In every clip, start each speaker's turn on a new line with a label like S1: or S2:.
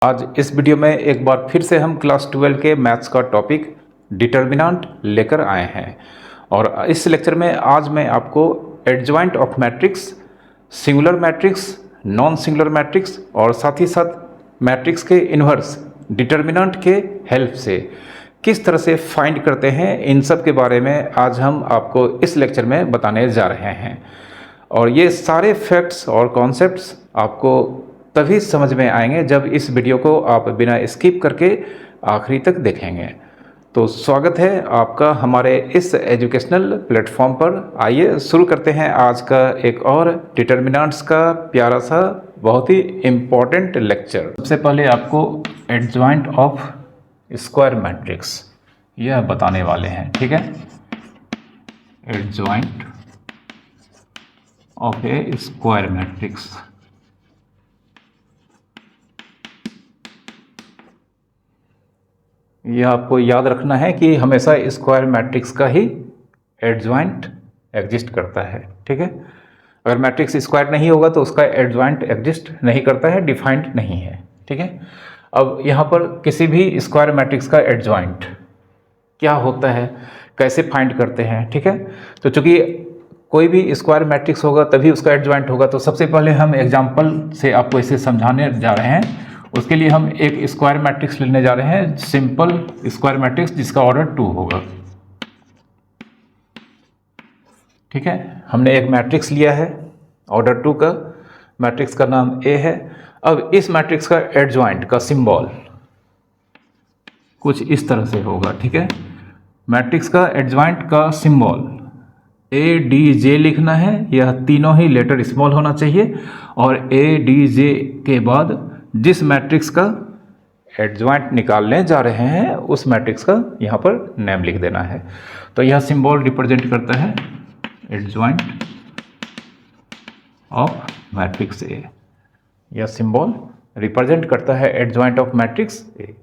S1: आज इस वीडियो में एक बार फिर से हम क्लास 12 के मैथ्स का टॉपिक डिटर्मिनेंट लेकर आए हैं। और इस लेक्चर में आज मैं आपको adjoint of matrix, singular matrix, non singular matrix और साथ ही साथ मैट्रिक्स के इन्वर्स डिटर्मिनेंट के हेल्प से किस तरह से फाइंड करते हैं, इन सब के बारे में आज हम आपको इस लेक्चर में बताने जा रहे हैं। और ये सारे फैक्ट्स और कॉन्सेप्ट्स आपको तभी समझ में आएंगे जब इस वीडियो को आप बिना स्किप करके आखिरी तक देखेंगे। तो स्वागत है आपका हमारे इस एजुकेशनल प्लेटफॉर्म पर। आइए शुरू करते हैं आज का एक और डिटर्मिनेंट्स का प्यारा सा बहुत ही इम्पॉर्टेंट लेक्चर। सबसे पहले आपको एडजॉइंट ऑफ स्क्वायर मैट्रिक्स यह बताने वाले हैं, ठीक है। Adjoint of A square matrix, यह आपको याद रखना है कि हमेशा स्क्वायर मैट्रिक्स का ही एडजॉइंट एग्जिस्ट करता है, ठीक है। अगर मैट्रिक्स स्क्वायर नहीं होगा तो उसका एडजॉइंट एग्जिस्ट नहीं करता है, डिफाइंड नहीं है, ठीक है। अब यहाँ पर किसी भी स्क्वायर मैट्रिक्स का एडजॉइंट क्या होता है, कैसे फाइंड करते हैं, ठीक है। तो चूंकि कोई भी स्क्वायर मैट्रिक्स होगा तभी उसका एडजॉइंट होगा, तो सबसे पहले हम एग्जाम्पल से आपको इसे समझाने जा रहे हैं। उसके लिए हम एक स्क्वायर मैट्रिक्स लेने जा रहे हैं, सिंपल स्क्वायर मैट्रिक्स जिसका ऑर्डर 2 होगा, ठीक है। हमने एक मैट्रिक्स लिया है ऑर्डर 2 का, मैट्रिक्स का नाम ए है। अब इस मैट्रिक्स का एडजॉइंट का सिंबल कुछ इस तरह से होगा, ठीक है। मैट्रिक्स का एडजॉइंट का सिंबल ए डी जे लिखना है, यह तीनों ही लेटर स्मॉल होना चाहिए। और ए डी जे के बाद जिस मैट्रिक्स का एडजॉइंट निकालने जा रहे हैं उस मैट्रिक्स का यहाँ पर नेम लिख देना है। तो यह सिंबल रिप्रेजेंट करता है एडजॉइंट ऑफ मैट्रिक्स ए। यह सिंबल रिप्रेजेंट करता है एडजॉइंट ऑफ मैट्रिक्स ए,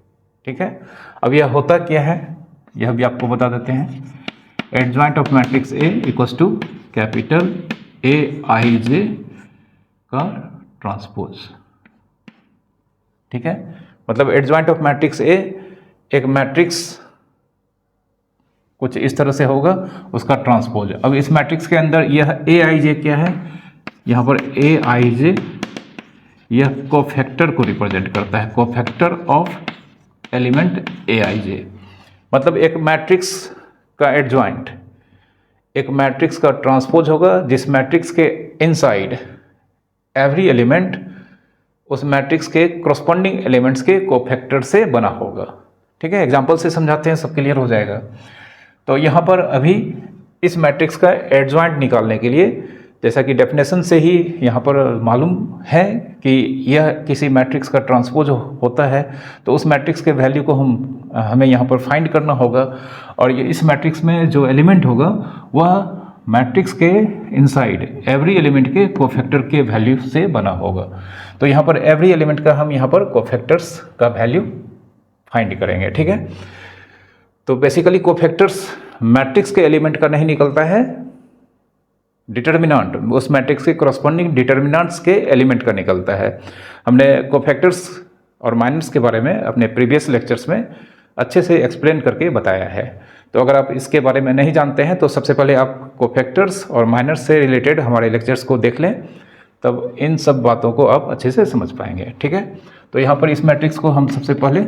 S1: ठीक है। अब यह होता क्या है यह भी आपको बता देते हैं। Adjoint of matrix A equals to capital A I J का ट्रांसपोज, ठीक है। मतलब एडजॉइंट ऑफ मैट्रिक्स ए, एक मैट्रिक्स कुछ इस तरह से होगा, उसका ट्रांसपोज। अब इस मैट्रिक्स के अंदर यह ए आई जे क्या है, यहाँ पर ए आई जे यह कोफैक्टर को रिप्रेजेंट करता है, cofactor of element A I जे। मतलब एक मैट्रिक्स का एडजॉइंट एक मैट्रिक्स का ट्रांसपोज होगा जिस मैट्रिक्स के इनसाइड एवरी एलिमेंट उस मैट्रिक्स के करस्पॉन्डिंग एलिमेंट्स के कोफैक्टर से बना होगा, ठीक है। एग्जांपल से समझाते हैं, सब क्लियर हो जाएगा। तो यहाँ पर अभी इस मैट्रिक्स का एडजॉइंट निकालने के लिए, जैसा कि डेफिनेशन से ही यहाँ पर मालूम है कि यह किसी मैट्रिक्स का ट्रांसपोज होता है, तो उस मैट्रिक्स के वैल्यू को हमें यहाँ पर फाइंड करना होगा। और ये इस मैट्रिक्स में जो एलिमेंट होगा वह मैट्रिक्स के इनसाइड एवरी एलिमेंट के कोफैक्टर के वैल्यू से बना होगा। तो यहाँ पर एवरी एलिमेंट का हम यहाँ पर कोफैक्टर्स का वैल्यू फाइंड करेंगे, ठीक है। तो बेसिकली कोफैक्टर्स मैट्रिक्स के एलिमेंट का नहीं निकलता है, डिटर्मिनेंट उस मैट्रिक्स के करस्पॉन्डिंग डिटर्मिनेंट्स के एलिमेंट का निकलता है। हमने कोफैक्टर्स और माइनर्स के बारे में अपने प्रीवियस लेक्चर्स में अच्छे से एक्सप्लेन करके बताया है। तो अगर आप इसके बारे में नहीं जानते हैं तो सबसे पहले आप कोफैक्टर्स और माइनर्स से रिलेटेड हमारे लेक्चर्स को देख लें, तब इन सब बातों को आप अच्छे से समझ पाएंगे, ठीक है। तो यहाँ पर इस मैट्रिक्स को हम सबसे पहले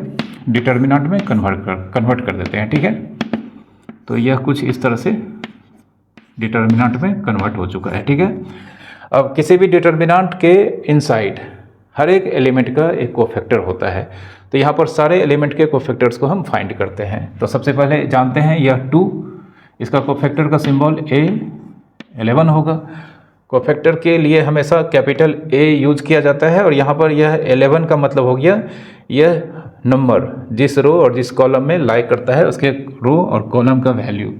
S1: डिटर्मिनेंट में कन्वर्ट कर देते हैं, ठीक है। तो यह कुछ इस तरह से डिटर्मिनेंट में कन्वर्ट हो चुका है, ठीक है। अब किसी भी डिटर्मिनेंट के इनसाइड हर एक एलिमेंट का एक कोफैक्टर होता है, तो यहाँ पर सारे एलिमेंट के कोफैक्टर्स को हम फाइंड करते हैं। तो सबसे पहले जानते हैं यह 2, इसका कोफैक्टर का सिंबल A11 होगा। कोफैक्टर के लिए हमेशा कैपिटल A यूज किया जाता है, और यहाँ पर यह 11 का मतलब हो गया यह नंबर जिस रो और जिस कॉलम में लाई करता है उसके रो और कॉलम का वैल्यू।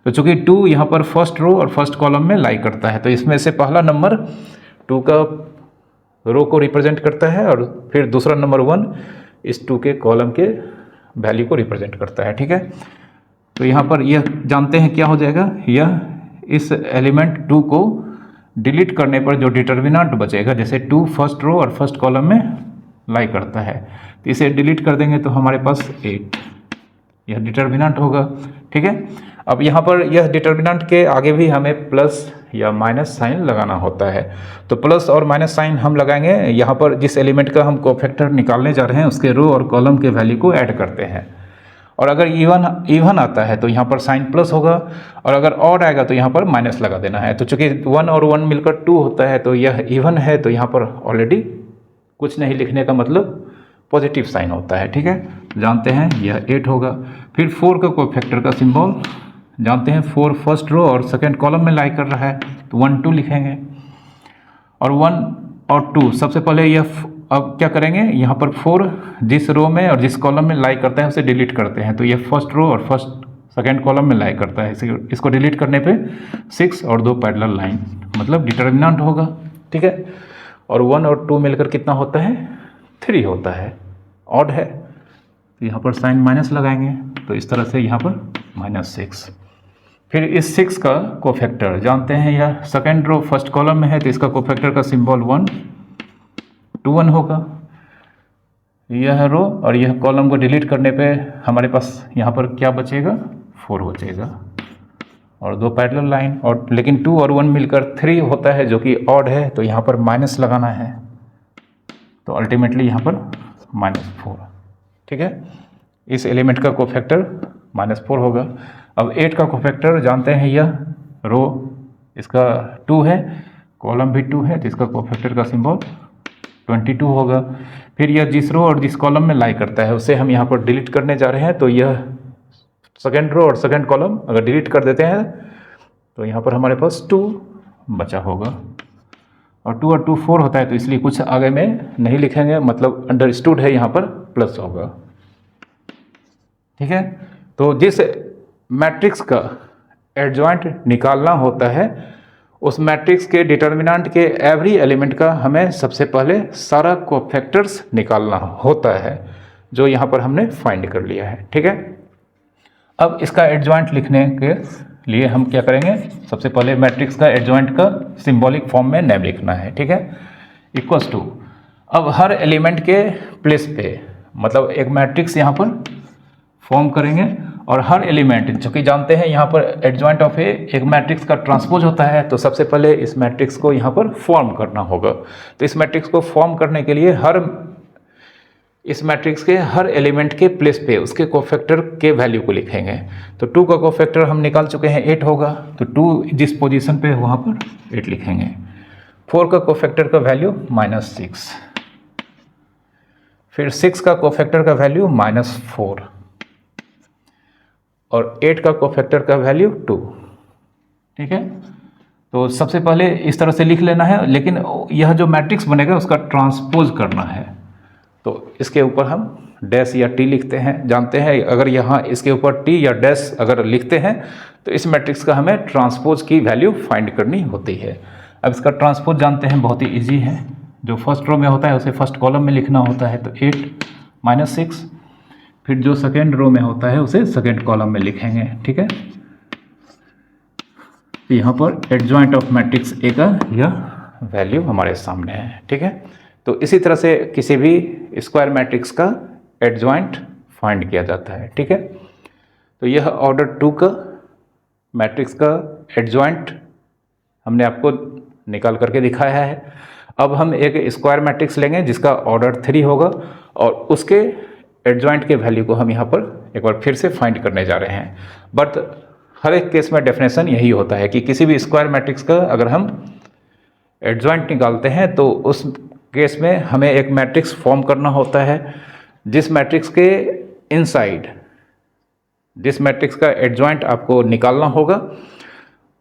S1: तो चूंकि 2 यहाँ पर फर्स्ट रो और फर्स्ट कॉलम में लाई करता है, तो इसमें से पहला नंबर 2 का रो को रिप्रेजेंट करता है और फिर दूसरा नंबर 1 इस 2 के कॉलम के वैल्यू को रिप्रेजेंट करता है, ठीक है। तो यहाँ पर यह जानते हैं क्या हो जाएगा, यह इस एलिमेंट 2 को डिलीट करने पर जो डिटर्मिनेंट बचेगा, जैसे 2 फर्स्ट रो और फर्स्ट कॉलम में लाई करता है। तो इसे डिलीट कर देंगे तो हमारे पास 8, यह डिटर्मिनेंट होगा। ठीक है, अब यहाँ पर यह डिटर्मिनेंट के आगे भी हमें प्लस या माइनस साइन लगाना होता है। तो प्लस और माइनस साइन हम लगाएंगे यहाँ पर जिस एलिमेंट का हम कोफैक्टर निकालने जा रहे हैं उसके रो और कॉलम के वैल्यू को ऐड करते हैं। और अगर इवन आता है तो यहाँ पर साइन प्लस होगा, और अगर ऑड आएगा तो यहाँ पर माइनस लगा देना है। तो चूंकि 1 और 1 मिलकर 2 होता है तो यह इवन है, तो यहाँ पर ऑलरेडी कुछ नहीं लिखने का मतलब पॉजिटिव साइन होता है। ठीक है, जानते हैं यह 8 होगा। फिर 4 का कोफैक्टर का सिंबल जानते हैं, 4 फर्स्ट रो और सेकेंड कॉलम में लाई कर रहा है तो 1 2 लिखेंगे। और 1 और 2 सबसे पहले यह अब क्या करेंगे, यहाँ पर 4 जिस रो में और जिस कॉलम में लाई करता है उसे डिलीट करते हैं, तो ये फर्स्ट रो और सेकेंड कॉलम में लाई करता है। इसको डिलीट करने पे 6 और 2 पैरेलल लाइन मतलब डिटर्मिनेंट होगा। ठीक है, और 1 और 2 मिलकर कितना होता है, 3 होता है, ऑड है। तो यहाँ पर साइन माइनस लगाएंगे तो इस तरह से यहाँ पर -6। फिर इस 6 का कोफैक्टर जानते हैं, यह सेकेंड रो फर्स्ट कॉलम में है तो इसका कोफैक्टर का सिंबल 1 2 1 होगा। यह रो और यह कॉलम को डिलीट करने पे हमारे पास यहाँ पर क्या बचेगा, 4 बचेगा और 2 पैरेलल लाइन। और लेकिन 2 और 1 मिलकर 3 होता है जो कि ऑड है, तो यहाँ पर माइनस लगाना है, तो अल्टीमेटली यहाँ पर -4। ठीक है, इस एलिमेंट का कोफैक्टर -4 होगा। अब 8 का कोफैक्टर जानते हैं, यह रो इसका 2 है, कॉलम भी 2 है, तो इसका कोफैक्टर का सिंबल 22 होगा। फिर यह जिस रो और जिस कॉलम में लाई करता है उसे हम यहाँ पर डिलीट करने जा रहे हैं, तो यह सेकेंड रो और सेकेंड कॉलम अगर डिलीट कर देते हैं तो यहाँ पर हमारे पास 2 बचा होगा। और 2 और 2 4 होता है, तो इसलिए कुछ आगे में नहीं लिखेंगे, मतलब अंडरस्टूड है, यहाँ पर प्लस होगा। ठीक है, तो जिस मैट्रिक्स का एडजॉइंट निकालना होता है उस मैट्रिक्स के डिटर्मिनेंट के एवरी एलिमेंट का हमें सबसे पहले सारा कोफैक्टर्स निकालना होता है, जो यहाँ पर हमने फाइंड कर लिया है। ठीक है, अब इसका एडजॉइंट लिखने के लिए हम क्या करेंगे, सबसे पहले मैट्रिक्स का एडजॉइंट का सिंबॉलिक फॉर्म में नेम लिखना है। ठीक है, इक्वल्स टू, अब हर एलिमेंट के प्लेस पे मतलब एक मैट्रिक्स यहाँ पर फॉर्म करेंगे, और हर एलिमेंट चूँकि जानते हैं यहाँ पर एडजॉइंट ऑफ एक मैट्रिक्स का ट्रांसपोज होता है, तो सबसे पहले इस मैट्रिक्स को यहाँ पर फॉर्म करना होगा। तो इस मैट्रिक्स को फॉर्म करने के लिए इस मैट्रिक्स के हर एलिमेंट के प्लेस पे उसके कोफैक्टर के वैल्यू को लिखेंगे। तो 2 का कोफैक्टर हम निकाल चुके हैं, 8 होगा, तो 2 जिस पोजीशन पे है वहाँ पर 8 लिखेंगे। 4 का कोफैक्टर का वैल्यू -6, फिर 6 का कोफैक्टर का वैल्यू -4 और 8 का कोफैक्टर का वैल्यू 2। ठीक है, तो सबसे पहले इस तरह से लिख लेना है, लेकिन यह जो मैट्रिक्स बनेगा उसका ट्रांसपोज करना है, तो इसके ऊपर हम डैश या टी लिखते हैं। जानते हैं अगर यहाँ इसके ऊपर टी या डैश अगर लिखते हैं तो इस मैट्रिक्स का हमें ट्रांसपोज की वैल्यू फाइंड करनी होती है। अब इसका ट्रांसपोज जानते हैं, बहुत ही ईजी है, जो फर्स्ट रो में होता है उसे फर्स्ट कॉलम में लिखना होता है, तो 8 -6, फिर जो सेकेंड रो में होता है उसे सेकेंड कॉलम में लिखेंगे। ठीक है, तो यहाँ पर एडजॉइंट ऑफ मैट्रिक्स ए का यह वैल्यू हमारे सामने है। ठीक है, तो इसी तरह से किसी भी स्क्वायर मैट्रिक्स का एडजॉइंट फाइंड किया जाता है। ठीक है, तो यह ऑर्डर 2 का मैट्रिक्स का एडजॉइंट हमने आपको निकाल करके दिखाया है। अब हम एक स्क्वायर मैट्रिक्स लेंगे जिसका ऑर्डर 3 होगा, और उसके एडजॉइंट के वैल्यू को हम यहाँ पर एक बार फिर से फाइंड करने जा रहे हैं। बट हर एक केस में डेफिनेशन यही होता है कि किसी भी स्क्वायर मैट्रिक्स का अगर हम एडजॉइंट निकालते हैं तो उस केस में हमें एक मैट्रिक्स फॉर्म करना होता है, जिस मैट्रिक्स के इनसाइड जिस मैट्रिक्स का एडजॉइंट आपको निकालना होगा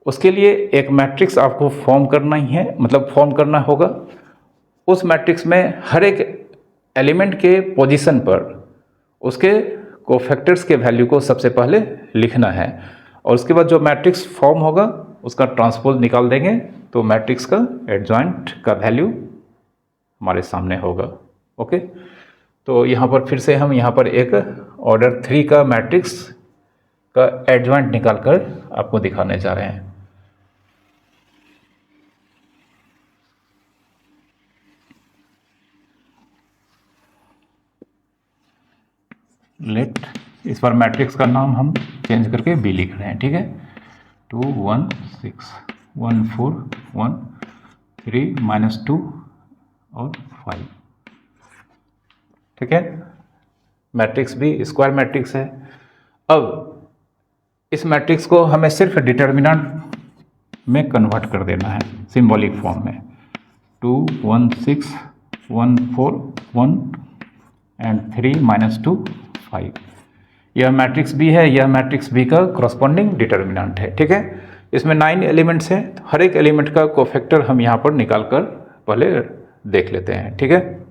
S1: उसके लिए एक मैट्रिक्स आपको फॉर्म करना ही है, मतलब फॉर्म करना होगा। उस मैट्रिक्स में हर एक एलिमेंट के पोजीशन पर उसके कोफैक्टर्स के वैल्यू को सबसे पहले लिखना है, और उसके बाद जो मैट्रिक्स फॉर्म होगा उसका ट्रांसपोज निकाल देंगे, तो मैट्रिक्स का एडजॉइंट का वैल्यू हमारे सामने होगा। ओके, तो यहाँ पर फिर से हम यहाँ पर एक ऑर्डर 3 का मैट्रिक्स का एडजॉइंट निकाल कर आपको दिखाने जा रहे हैं। लेट इस पर मैट्रिक्स का नाम हम चेंज करके बी लिख रहे हैं, ठीक है। 2 1 6 1 4 1 3 -2 और 5, ठीक है। मैट्रिक्स भी स्क्वायर मैट्रिक्स है। अब इस मैट्रिक्स को हमें सिर्फ डिटर्मिनेंट में कन्वर्ट कर देना है सिंबॉलिक फॉर्म में। 2 1 6 1 4 1 एंड 3 -2 5। यह मैट्रिक्स बी है, यह मैट्रिक्स बी का करस्पॉन्डिंग डिटर्मिनेंट है, ठीक है। इसमें 9 एलिमेंट्स हैं, हर एक एलिमेंट का कोफैक्टर हम यहाँ पर निकाल कर पहले देख लेते हैं, ठीक है।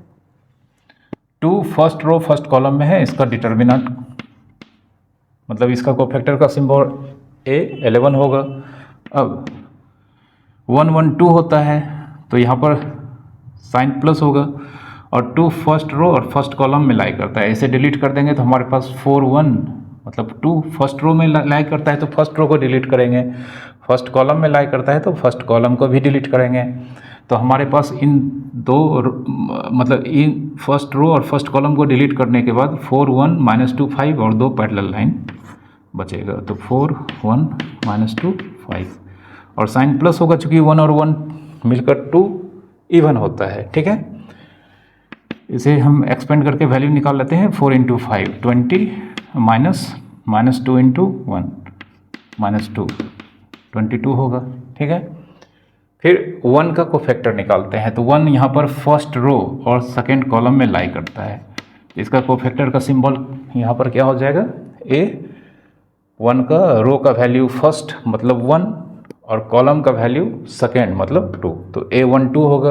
S1: 2 फर्स्ट रो फर्स्ट कॉलम में है, इसका डिटर्मिनेंट मतलब इसका कोफैक्टर का सिंबल ए 11 होगा। अब 1 1 2 होता है तो यहाँ पर साइन प्लस होगा, और 2 फर्स्ट रो और फर्स्ट कॉलम में लाई करता है। इसे डिलीट कर देंगे तो हमारे पास 4 1 मतलब 2 फर्स्ट रो में लाई करता है तो फर्स्ट रो को डिलीट करेंगे, फर्स्ट कॉलम में लाई करता है तो फर्स्ट कॉलम को भी डिलीट करेंगे। तो हमारे पास इन दो मतलब इन फर्स्ट रो और फर्स्ट कॉलम को डिलीट करने के बाद 4 1 -2 5 और 2 पैरेलल लाइन बचेगा। तो 4 1 -2 5 और साइन प्लस होगा चूंकि 1 और 1 मिलकर 2 इवन होता है, ठीक है। इसे हम एक्सपेंड करके वैल्यू निकाल लेते हैं। 4 × 5 20 -2 × 1 -2 22 होगा, ठीक है। फिर 1 का कोफैक्टर निकालते हैं तो 1 यहाँ पर फर्स्ट रो और सेकेंड कॉलम में लाई करता है। इसका कोफैक्टर का सिंबल यहाँ पर क्या हो जाएगा, ए। 1 का रो का वैल्यू फर्स्ट मतलब 1 और कॉलम का वैल्यू सेकेंड मतलब 2, तो A1 2 होगा।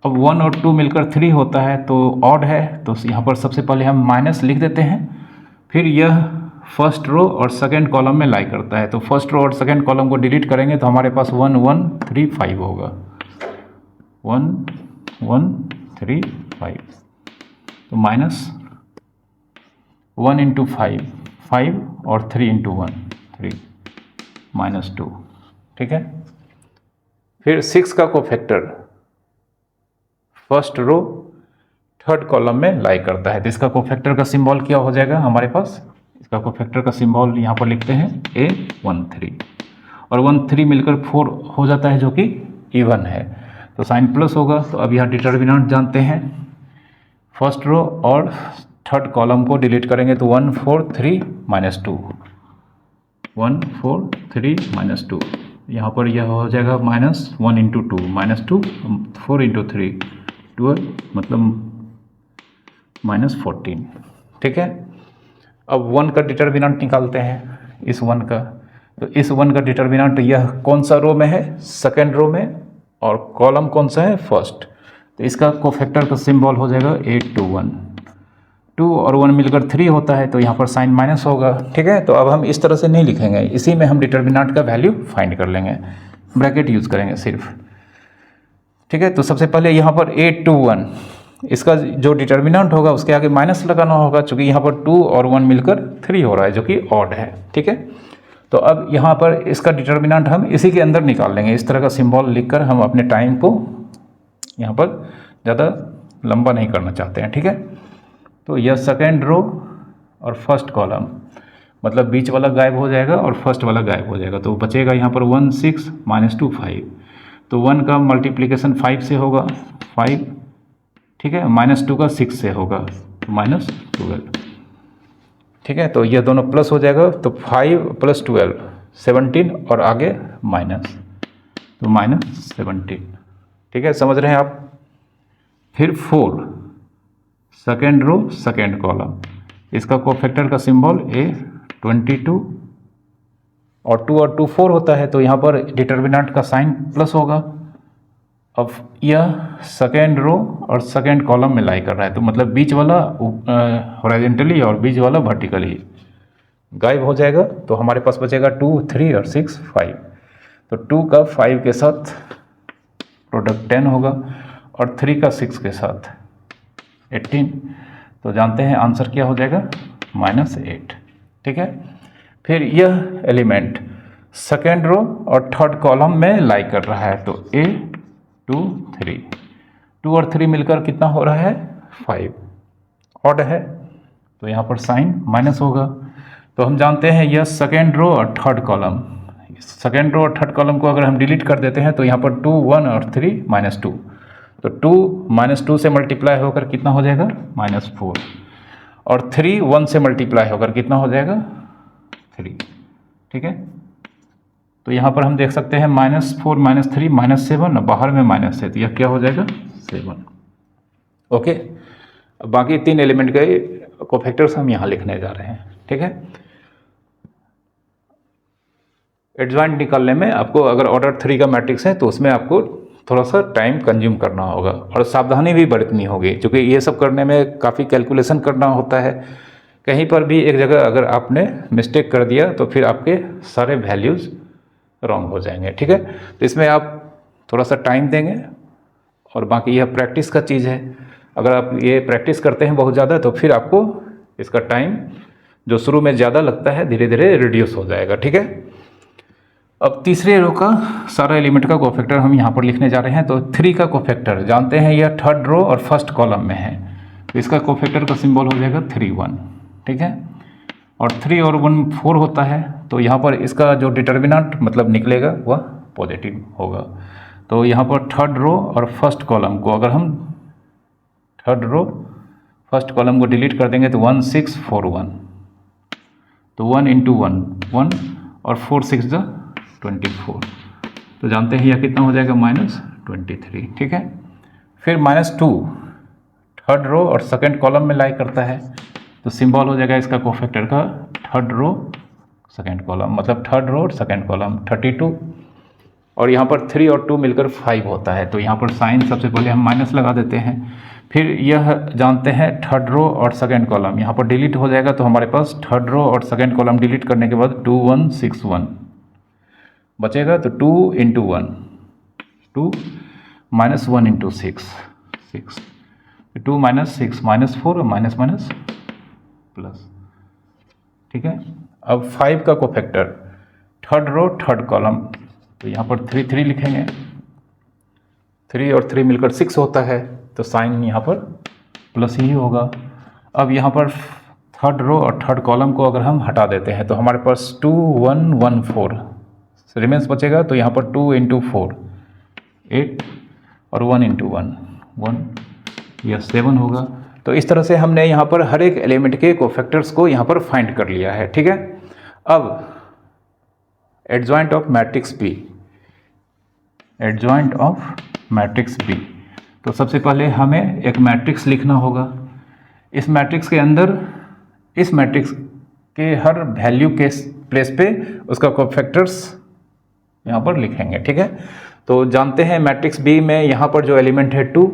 S1: अब 1 और 2 मिलकर 3 होता है तो ऑड है, तो यहाँ पर सबसे पहले हम माइनस लिख देते हैं। फिर यह फर्स्ट रो और सेकेंड कॉलम में लाई करता है तो फर्स्ट रो और सेकेंड कॉलम को डिलीट करेंगे तो हमारे पास 1 1 3 5 होगा। 1 1 3 5 तो -1 × 5 5 और 3 × 1 3 -2, ठीक है। फिर 6 का cofactor first row third column में लाई करता है तो इसका कोफैक्टर का सिंबल क्या हो जाएगा हमारे पास, इसका कोफैक्टर का सिंबल यहाँ पर लिखते हैं A13 और 1 3 मिलकर 4 हो जाता है जो कि इवन है तो साइन प्लस होगा। तो अब यहाँ डिटर्मिनेंट जानते हैं, फर्स्ट रो और थर्ड कॉलम को डिलीट करेंगे तो 1 4 3 -2 1 4 3 -2 यहाँ पर यह हो जाएगा -1 × 2 -2 4 × 3 12 मतलब -14, ठीक है। अब 1 का डिटर्मिनेंट निकालते हैं इस 1 का, तो इस 1 का डिटर्मिनेंट यह कौन सा रो में है, सेकेंड रो में, और कॉलम कौन सा है, फर्स्ट। तो इसका कोफैक्टर का सिंबल हो जाएगा 8 2 1 2 और 1 मिलकर 3 होता है तो यहाँ पर साइन माइनस होगा, ठीक है। तो अब हम इस तरह से नहीं लिखेंगे, इसी में हम डिटर्मिनेंट का वैल्यू फाइंड कर लेंगे, ब्रैकेट यूज़ करेंगे सिर्फ, ठीक है। तो सबसे पहले यहाँ पर 8 2 1 इसका जो डिटर्मिनेंट होगा उसके आगे माइनस लगाना होगा क्योंकि यहाँ पर 2 और 1 मिलकर 3 हो रहा है जो कि ऑड है, ठीक है। तो अब यहाँ पर इसका डिटर्मिनेंट हम इसी के अंदर निकाल लेंगे, इस तरह का सिंबल लिखकर हम अपने टाइम को यहाँ पर ज़्यादा लंबा नहीं करना चाहते हैं, ठीक है। तो यह सेकेंड रो और फर्स्ट कॉलम मतलब बीच वाला गायब हो जाएगा और फर्स्ट वाला गायब हो जाएगा तो बचेगा यहाँ पर 1 6 -2 5। तो 1 का मल्टीप्लिकेशन 5 से होगा 5, ठीक है, -2 का 6 से होगा तो -12, ठीक है। तो यह दोनों प्लस हो जाएगा तो 5 + 12 17 और आगे माइनस तो -17, ठीक है, समझ रहे हैं आप। फिर 4 सेकेंड रो सेकेंड कॉलम, इसका कोफैक्टर का सिंबल A22 और 2 और 2 4 होता है तो यहाँ पर डिटर्मिनेंट का साइन प्लस होगा। अब यह सेकेंड रो और सेकेंड कॉलम में लाई कर रहा है तो मतलब बीच वाला हॉरिजॉन्टली और बीच वाला वर्टिकली गायब हो जाएगा तो हमारे पास बचेगा 2 3 और 6 5। तो 2 का 5 के साथ प्रोडक्ट 10 होगा और 3 का 6 के साथ 18, तो जानते हैं आंसर क्या हो जाएगा -8, ठीक है। फिर यह एलिमेंट सेकेंड रो और थर्ड कॉलम में लाई कर रहा है तो A2 3 2 और 3 मिलकर कितना हो रहा है 5, ऑड है तो यहाँ पर साइन माइनस होगा। तो हम जानते हैं यह सेकेंड रो और थर्ड कॉलम, सेकेंड रो और थर्ड कॉलम को अगर हम डिलीट कर देते हैं तो यहाँ पर 2 1 और 3 -2, तो 2 -2 से मल्टीप्लाई होकर कितना हो जाएगा -4, और 3 1 से मल्टीप्लाई होकर कितना हो जाएगा 3। ठीक है, तो यहाँ पर हम देख सकते हैं -4 -3 -7, बाहर में माइनस है तो यह क्या हो जाएगा 7। ओके, अब बाकी 3 एलिमेंट के कोफैक्टर्स हम यहाँ लिखने जा रहे हैं। ठीक है, एडजॉइंट निकालने में आपको अगर ऑर्डर 3 का मैट्रिक्स है तो उसमें आपको थोड़ा सा टाइम कंज्यूम करना होगा और सावधानी भी बरतनी होगी, क्योंकि ये सब करने में काफ़ी कैलकुलेशन करना होता है। कहीं पर भी एक जगह अगर आपने मिस्टेक कर दिया तो फिर आपके सारे वैल्यूज़ रॉन्ग हो जाएंगे। ठीक है, तो इसमें आप थोड़ा सा टाइम देंगे और बाकी यह प्रैक्टिस का चीज़ है। अगर आप ये प्रैक्टिस करते हैं बहुत ज़्यादा तो फिर आपको इसका टाइम जो शुरू में ज़्यादा लगता है धीरे धीरे रिड्यूस हो जाएगा। ठीक है, अब तीसरे रो का सारा एलिमेंट का कोफैक्टर हम यहाँ पर लिखने जा रहे हैं। तो 3 का कोफैक्टर जानते हैं यह थर्ड रो और फर्स्ट कॉलम में है, तो इसका कोफैक्टर का सिंबल हो जाएगा 3 1। ठीक है, और 3 और 1 4 होता है, तो यहाँ पर इसका जो डिटर्मिनेंट मतलब निकलेगा वह पॉजिटिव होगा। तो यहाँ पर थर्ड रो और फर्स्ट कॉलम को अगर हम थर्ड रो फर्स्ट कॉलम को डिलीट कर देंगे तो 1 6 4 1, तो 1 × 1 1 और 4 6 24, तो जानते हैं यह कितना हो जाएगा -23। ठीक है, फिर -2 थर्ड रो और सेकंड कॉलम में लाई करता है, तो सिंबल हो जाएगा इसका कोफैक्टर का थर्ड रो सेकंड कॉलम, मतलब थर्ड रो और सेकंड कॉलम 32, और यहाँ पर 3 और 2 मिलकर 5 होता है। तो यहाँ पर साइन सबसे पहले हम माइनस लगा देते हैं। फिर यह जानते हैं थर्ड रो और सेकंड कॉलम यहाँ पर डिलीट हो जाएगा, तो हमारे पास थर्ड रो और सेकंड कॉलम डिलीट करने के बाद 2 1 6 1 बचेगा, तो 2 × 1 2 -1 × 6 6, 2 -6 -4 और माइनस माइनस प्लस। ठीक है, अब 5 का cofactor third row third column, तो यहाँ पर 3 3 लिखेंगे, 3 और 3 मिलकर 6 होता है, तो साइन यहाँ पर प्लस ही होगा। अब यहाँ पर थर्ड रो और थर्ड कॉलम को अगर हम हटा देते हैं तो हमारे पास 2 1 1 4 रिमेंस बचेगा, तो यहाँ पर 2 × 4 8 और 1 × 1 1, यह 7 होगा। तो इस तरह से हमने यहाँ पर हर एक एलिमेंट के कोफैक्टर्स को यहाँ पर फाइंड कर लिया है। ठीक है, अब adjoint of matrix B, adjoint of matrix B, तो सबसे पहले हमें एक मैट्रिक्स लिखना होगा। इस मैट्रिक्स के अंदर इस मैट्रिक्स के हर वैल्यू के प्लेस पे उसका कोफैक्टर्स यहाँ पर लिखेंगे। ठीक है, तो जानते हैं मैट्रिक्स बी में यहाँ पर जो एलिमेंट है 2,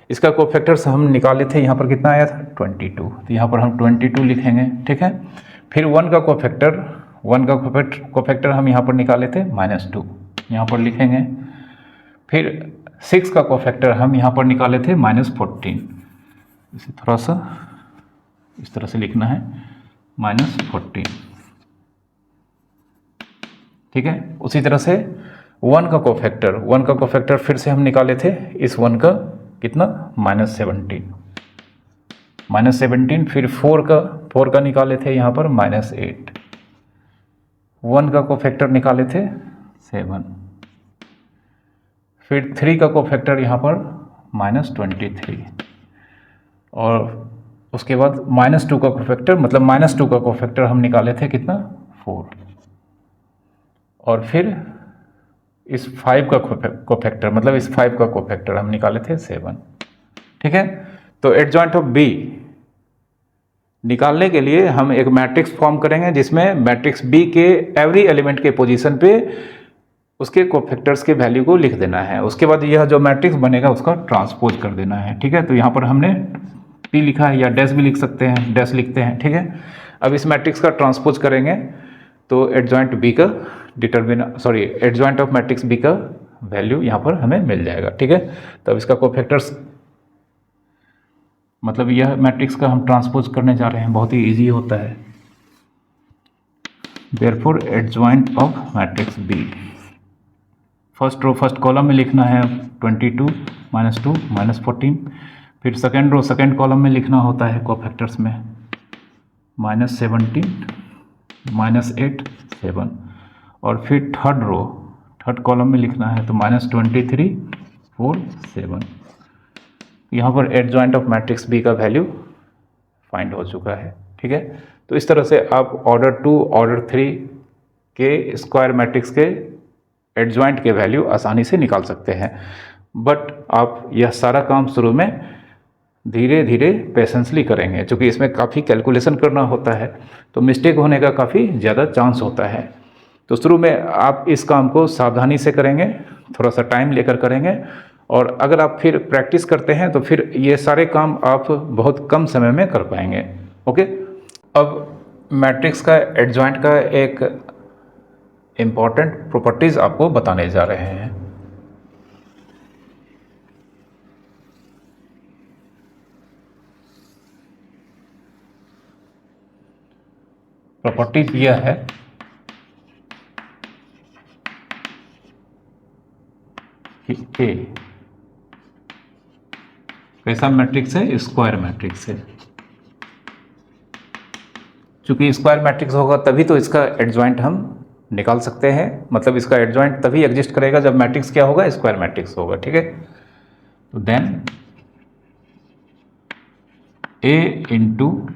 S1: इसका कोफैक्टर्स हम निकाले थे, यहाँ पर कितना आया था 22, तो यहाँ पर हम 22 लिखेंगे। ठीक है, फिर 1 का कोफैक्टर हम यहाँ पर निकाले थे -2, यहाँ पर लिखेंगे। फिर 6 का कोफैक्टर हम यहाँ पर निकाले थे -14, इसे थोड़ा सा इस तरह से लिखना है -14। ठीक है, उसी तरह से 1 का कोफैक्टर फिर से हम निकाले थे, इस 1 का कितना -17, फिर 4 का निकाले थे यहाँ पर -8, 1 का कोफैक्टर निकाले थे 7, फिर 3 का कोफैक्टर यहाँ पर -23, और उसके बाद -2 का कोफैक्टर, मतलब -2 का कोफैक्टर हम निकाले थे कितना 4, और फिर इस 5 का कोफैक्टर, मतलब इस 5 का कोफैक्टर हम निकाले थे 7। ठीक है, तो एडजॉइंट ऑफ बी निकालने के लिए हम एक मैट्रिक्स फॉर्म करेंगे जिसमें मैट्रिक्स बी के एवरी एलिमेंट के पोजीशन पे उसके कोफैक्टर्स के वैल्यू को लिख देना है। उसके बाद यह जो मैट्रिक्स बनेगा उसका ट्रांसपोज कर देना है। ठीक है, तो यहाँ पर हमने पी लिखा है, या डैश भी लिख सकते हैं, डैश लिखते हैं। ठीक है, अब इस मैट्रिक्स का ट्रांसपोज करेंगे तो एडजॉइंट बी का एडजॉइंट ऑफ मैट्रिक्स बी का वैल्यू यहाँ पर हमें मिल जाएगा। ठीक है, तो अब इसका कोफैक्टर्स, मतलब यह मैट्रिक्स का हम ट्रांसपोज करने जा रहे हैं, बहुत ही इजी होता है। Therefore adjoint of matrix B, first row first column में लिखना है 22 -2 -14, फिर सेकेंड रो सेकेंड कॉलम में लिखना होता है कोफैक्टर्स में -17 -8 7, और फिर थर्ड कॉलम में लिखना है तो -23 4 7। यहाँ पर एडजॉइंट ऑफ मैट्रिक्स बी का वैल्यू फाइंड हो चुका है। ठीक है, तो इस तरह से आप ऑर्डर 2 ऑर्डर 3 के स्क्वायर मैट्रिक्स के एडजॉइंट के वैल्यू आसानी से निकाल सकते हैं। बट आप यह सारा काम शुरू में धीरे धीरे पेशेंसली करेंगे, क्योंकि इसमें काफ़ी कैलकुलेशन करना होता है, तो मिस्टेक होने का काफ़ी ज़्यादा चांस होता है। तो शुरू में आप इस काम को सावधानी से करेंगे, थोड़ा सा टाइम लेकर करेंगे, और अगर आप फिर प्रैक्टिस करते हैं तो फिर ये सारे काम आप बहुत कम समय में कर पाएंगे। ओके, अब मैट्रिक्स का एडजॉइंट का एक इम्पॉर्टेंट प्रॉपर्टीज़ आपको बताने जा रहे हैं। प्रॉपर्टी दिया है कि ए कैसा मैट्रिक्स है? स्क्वायर मैट्रिक्स है। चूंकि स्क्वायर मैट्रिक्स होगा तभी तो इसका एडजॉइंट हम निकाल सकते हैं, मतलब इसका एडजॉइंट तभी एग्जिस्ट करेगा जब मैट्रिक्स क्या होगा? स्क्वायर मैट्रिक्स होगा। ठीक है, तो then A into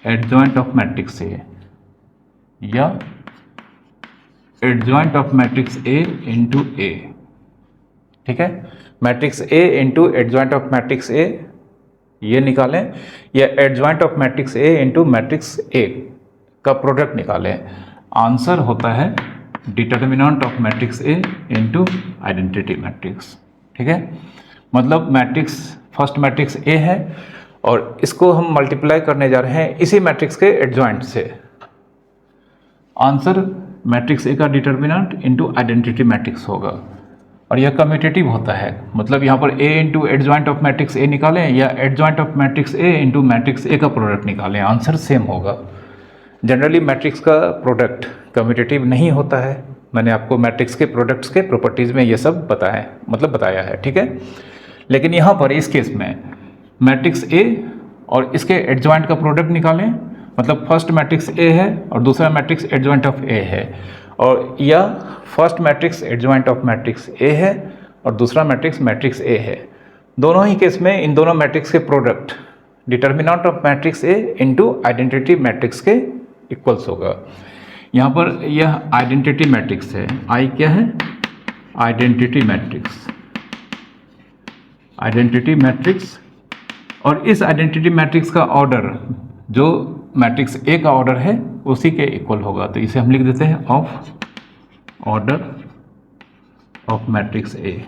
S1: adjoint of matrix A या adjoint of matrix A into A. ठीक है, matrix A into adjoint of matrix A ये निकालें, या adjoint of matrix A into matrix A का प्रोडक्ट निकालें। आंसर होता है determinant of matrix A into identity matrix. ठीक है, मतलब मैट्रिक्स फर्स्ट मैट्रिक्स ए है और इसको हम मल्टीप्लाई करने जा रहे हैं इसी मैट्रिक्स के एडजॉइंट से। आंसर मैट्रिक्स ए का डिटर्मिनेंट इंटू आइडेंटिटी मैट्रिक्स होगा, और यह कम्यूटेटिव होता है, मतलब यहाँ पर A into adjoint of matrix A निकालें या adjoint of matrix A into matrix A का प्रोडक्ट निकालें, आंसर सेम होगा। जनरली मैट्रिक्स का प्रोडक्ट कम्यूटेटिव नहीं होता है, मैंने आपको मैट्रिक्स के प्रोडक्ट्स के प्रॉपर्टीज़ में ये सब बताया है। ठीक है, लेकिन यहाँ पर इस केस में मैट्रिक्स ए और इसके एडजॉइंट का प्रोडक्ट निकालें, मतलब फर्स्ट मैट्रिक्स ए है और दूसरा मैट्रिक्स एडजॉइंट ऑफ ए है, और या first matrix adjoint of matrix ए है और दूसरा मैट्रिक्स मैट्रिक्स ए है। दोनों ही केस में इन दोनों मैट्रिक्स के product determinant of matrix A into identity matrix के इक्वल्स होगा। यहाँ पर यह आइडेंटिटी मैट्रिक्स है, आई क्या है? आइडेंटिटी मैट्रिक्स, आइडेंटिटी मैट्रिक्स, और इस आइडेंटिटी मैट्रिक्स का ऑर्डर जो मैट्रिक्स ए का ऑर्डर है उसी के इक्वल होगा, तो इसे हम लिख देते हैं ऑफ ऑर्डर ऑफ मैट्रिक्स ए,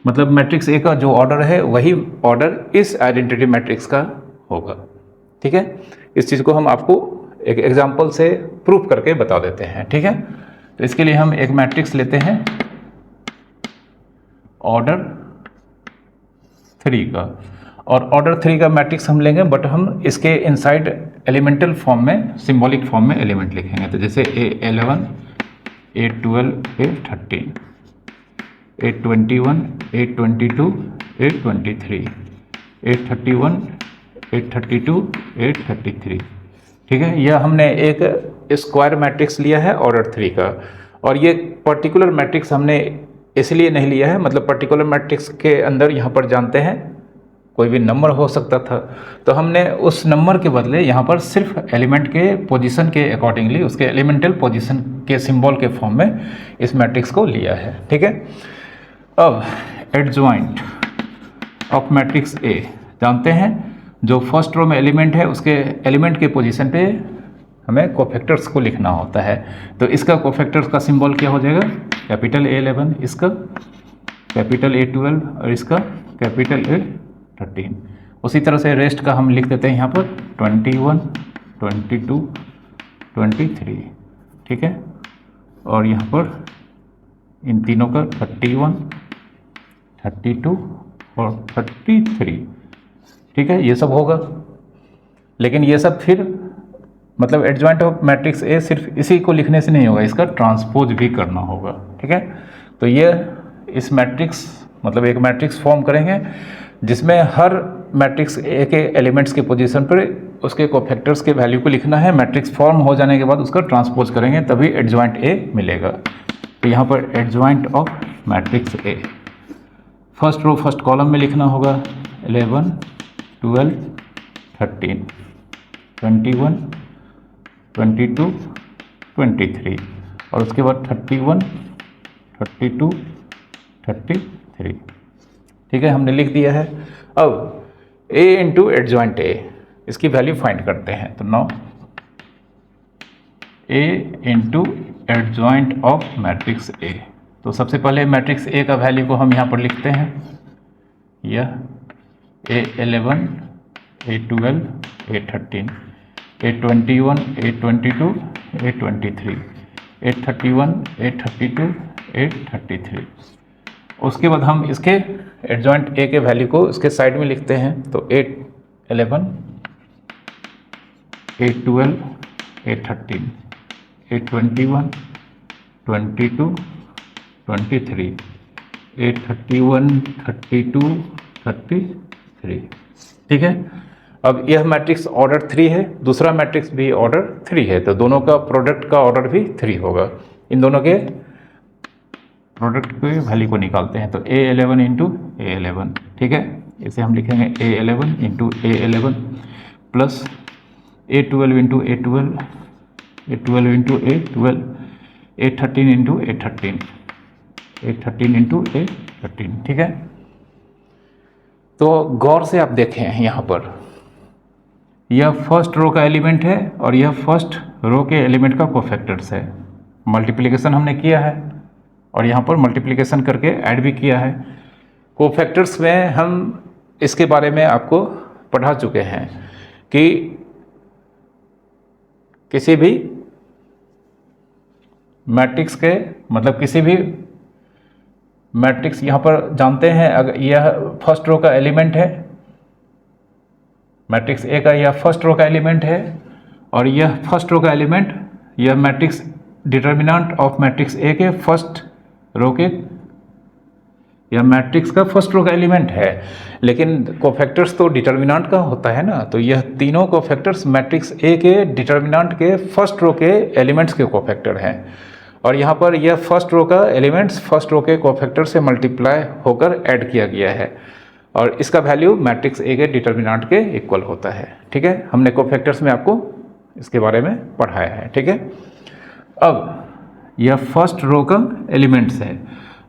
S1: मतलब मैट्रिक्स ए का जो ऑर्डर है वही ऑर्डर इस आइडेंटिटी मैट्रिक्स का होगा। ठीक है, इस चीज़ को हम आपको एक एग्जांपल से प्रूफ करके बता देते हैं। ठीक है, तो इसके लिए हम एक मैट्रिक्स लेते हैं ऑर्डर 3 का, और ऑर्डर 3 का मैट्रिक्स हम लेंगे, बट हम इसके इनसाइड एलिमेंटल फॉर्म में, सिंबॉलिक फॉर्म में एलिमेंट लिखेंगे। तो जैसे A11 A12 A13 A21 A22 A23 A31 A32 A33। ठीक है, यह हमने एक स्क्वायर मैट्रिक्स लिया है ऑर्डर 3 का, और ये पर्टिकुलर मैट्रिक्स हमने इसलिए नहीं लिया है, मतलब पर्टिकुलर मैट्रिक्स के अंदर यहाँ पर जानते हैं कोई भी नंबर हो सकता था, तो हमने उस नंबर के बदले यहाँ पर सिर्फ एलिमेंट के पोजीशन के अकॉर्डिंगली, उसके एलिमेंटल पोजीशन के सिंबल के फॉर्म में इस मैट्रिक्स को लिया है। ठीक है, अब एडजॉइंट ऑफ मैट्रिक्स ए जानते हैं, जो फर्स्ट रो में एलिमेंट है उसके एलिमेंट के पोजीशन पे हमें कोफैक्टर्स को लिखना होता है, तो इसका कोफैक्टर्स का सिंबल क्या हो जाएगा? कैपिटल A11, इसका कैपिटल A12 और इसका कैपिटल A13। उसी तरह से रेस्ट का हम लिख देते हैं यहाँ पर 21 22 23। ठीक है, और यहाँ पर इन तीनों का 31 32 और 33। ठीक है, ये सब होगा, लेकिन ये सब फिर मतलब एडजॉइंट ऑफ मैट्रिक्स ए सिर्फ इसी को लिखने से नहीं होगा, इसका ट्रांसपोज भी करना होगा। ठीक है, तो ये इस मैट्रिक्स मतलब एक मैट्रिक्स फॉर्म करेंगे जिसमें हर मैट्रिक्स ए के एलिमेंट्स के पोजीशन पर उसके कोफैक्टर्स के वैल्यू को लिखना है। मैट्रिक्स फॉर्म हो जाने के बाद उसका ट्रांसपोज करेंगे तभी एडजॉइंट ए मिलेगा। तो यहाँ पर adjoint of matrix A first row first column में लिखना होगा 11 12 13 21 22 23 और उसके बाद 31 32 33। ठीक है, हमने लिख दिया है। अब a इंटू एडजॉइंट ए, इसकी वैल्यू फाइंड करते हैं। तो now a into adjoint of matrix ए। तो सबसे पहले मैट्रिक्स ए का वैल्यू को हम यहाँ पर लिखते हैं, यह A11 A12 A13 A21 A22 A23 A31 A32 A33। उसके बाद हम इसके एडजॉइंट ए के वैल्यू को इसके साइड में लिखते हैं। तो A11 A12 A13 A21 22 23 A31 32 33। ठीक है, अब यह मैट्रिक्स ऑर्डर 3 है, दूसरा मैट्रिक्स भी ऑर्डर 3 है, तो दोनों का प्रोडक्ट का ऑर्डर भी 3 होगा। इन दोनों के प्रोडक्ट के वैल्यू को निकालते हैं। तो A11 इंटू A11, ठीक है, इसे हम लिखेंगे A11 into A11 plus A12 into A12 A12 into A12 A13 into A13 A13 into A13। ठीक है, तो गौर से आप देखें, यहाँ पर यह फर्स्ट रो का एलिमेंट है और यह फर्स्ट रो के एलिमेंट का कोफैक्टर्स है। मल्टीप्लिकेशन हमने किया है और यहाँ पर मल्टीप्लिकेशन करके ऐड भी किया है। कोफैक्टर्स में हम इसके बारे में आपको पढ़ा चुके हैं कि किसी भी मैट्रिक्स के मतलब किसी भी मैट्रिक्स यहाँ पर जानते हैं, अगर यह फर्स्ट रो का एलिमेंट है, मैट्रिक्स ए का यह फर्स्ट रो का एलिमेंट है और यह फर्स्ट रो का एलिमेंट, यह मैट्रिक्स डिटर्मिनेंट ऑफ मैट्रिक्स ए के फर्स्ट रो के, यह मैट्रिक्स का फर्स्ट रो का एलिमेंट है। लेकिन कोफैक्टर्स तो डिटर्मिनेंट का होता है ना, तो यह तीनों कोफैक्टर्स मैट्रिक्स ए के डिटर्मिनेंट के फर्स्ट रो के एलिमेंट्स के कोफैक्टर हैं। और यहाँ पर यह फर्स्ट रो का एलिमेंट्स फर्स्ट रो के कोफैक्टर से मल्टीप्लाई होकर ऐड किया गया है और इसका वैल्यू मैट्रिक्स ए के डिटर्मिनेंट के इक्वल होता है। ठीक है, हमने कोफैक्टर्स में आपको इसके बारे में पढ़ाया है। ठीक है, अब यह फर्स्ट रो का एलिमेंट्स है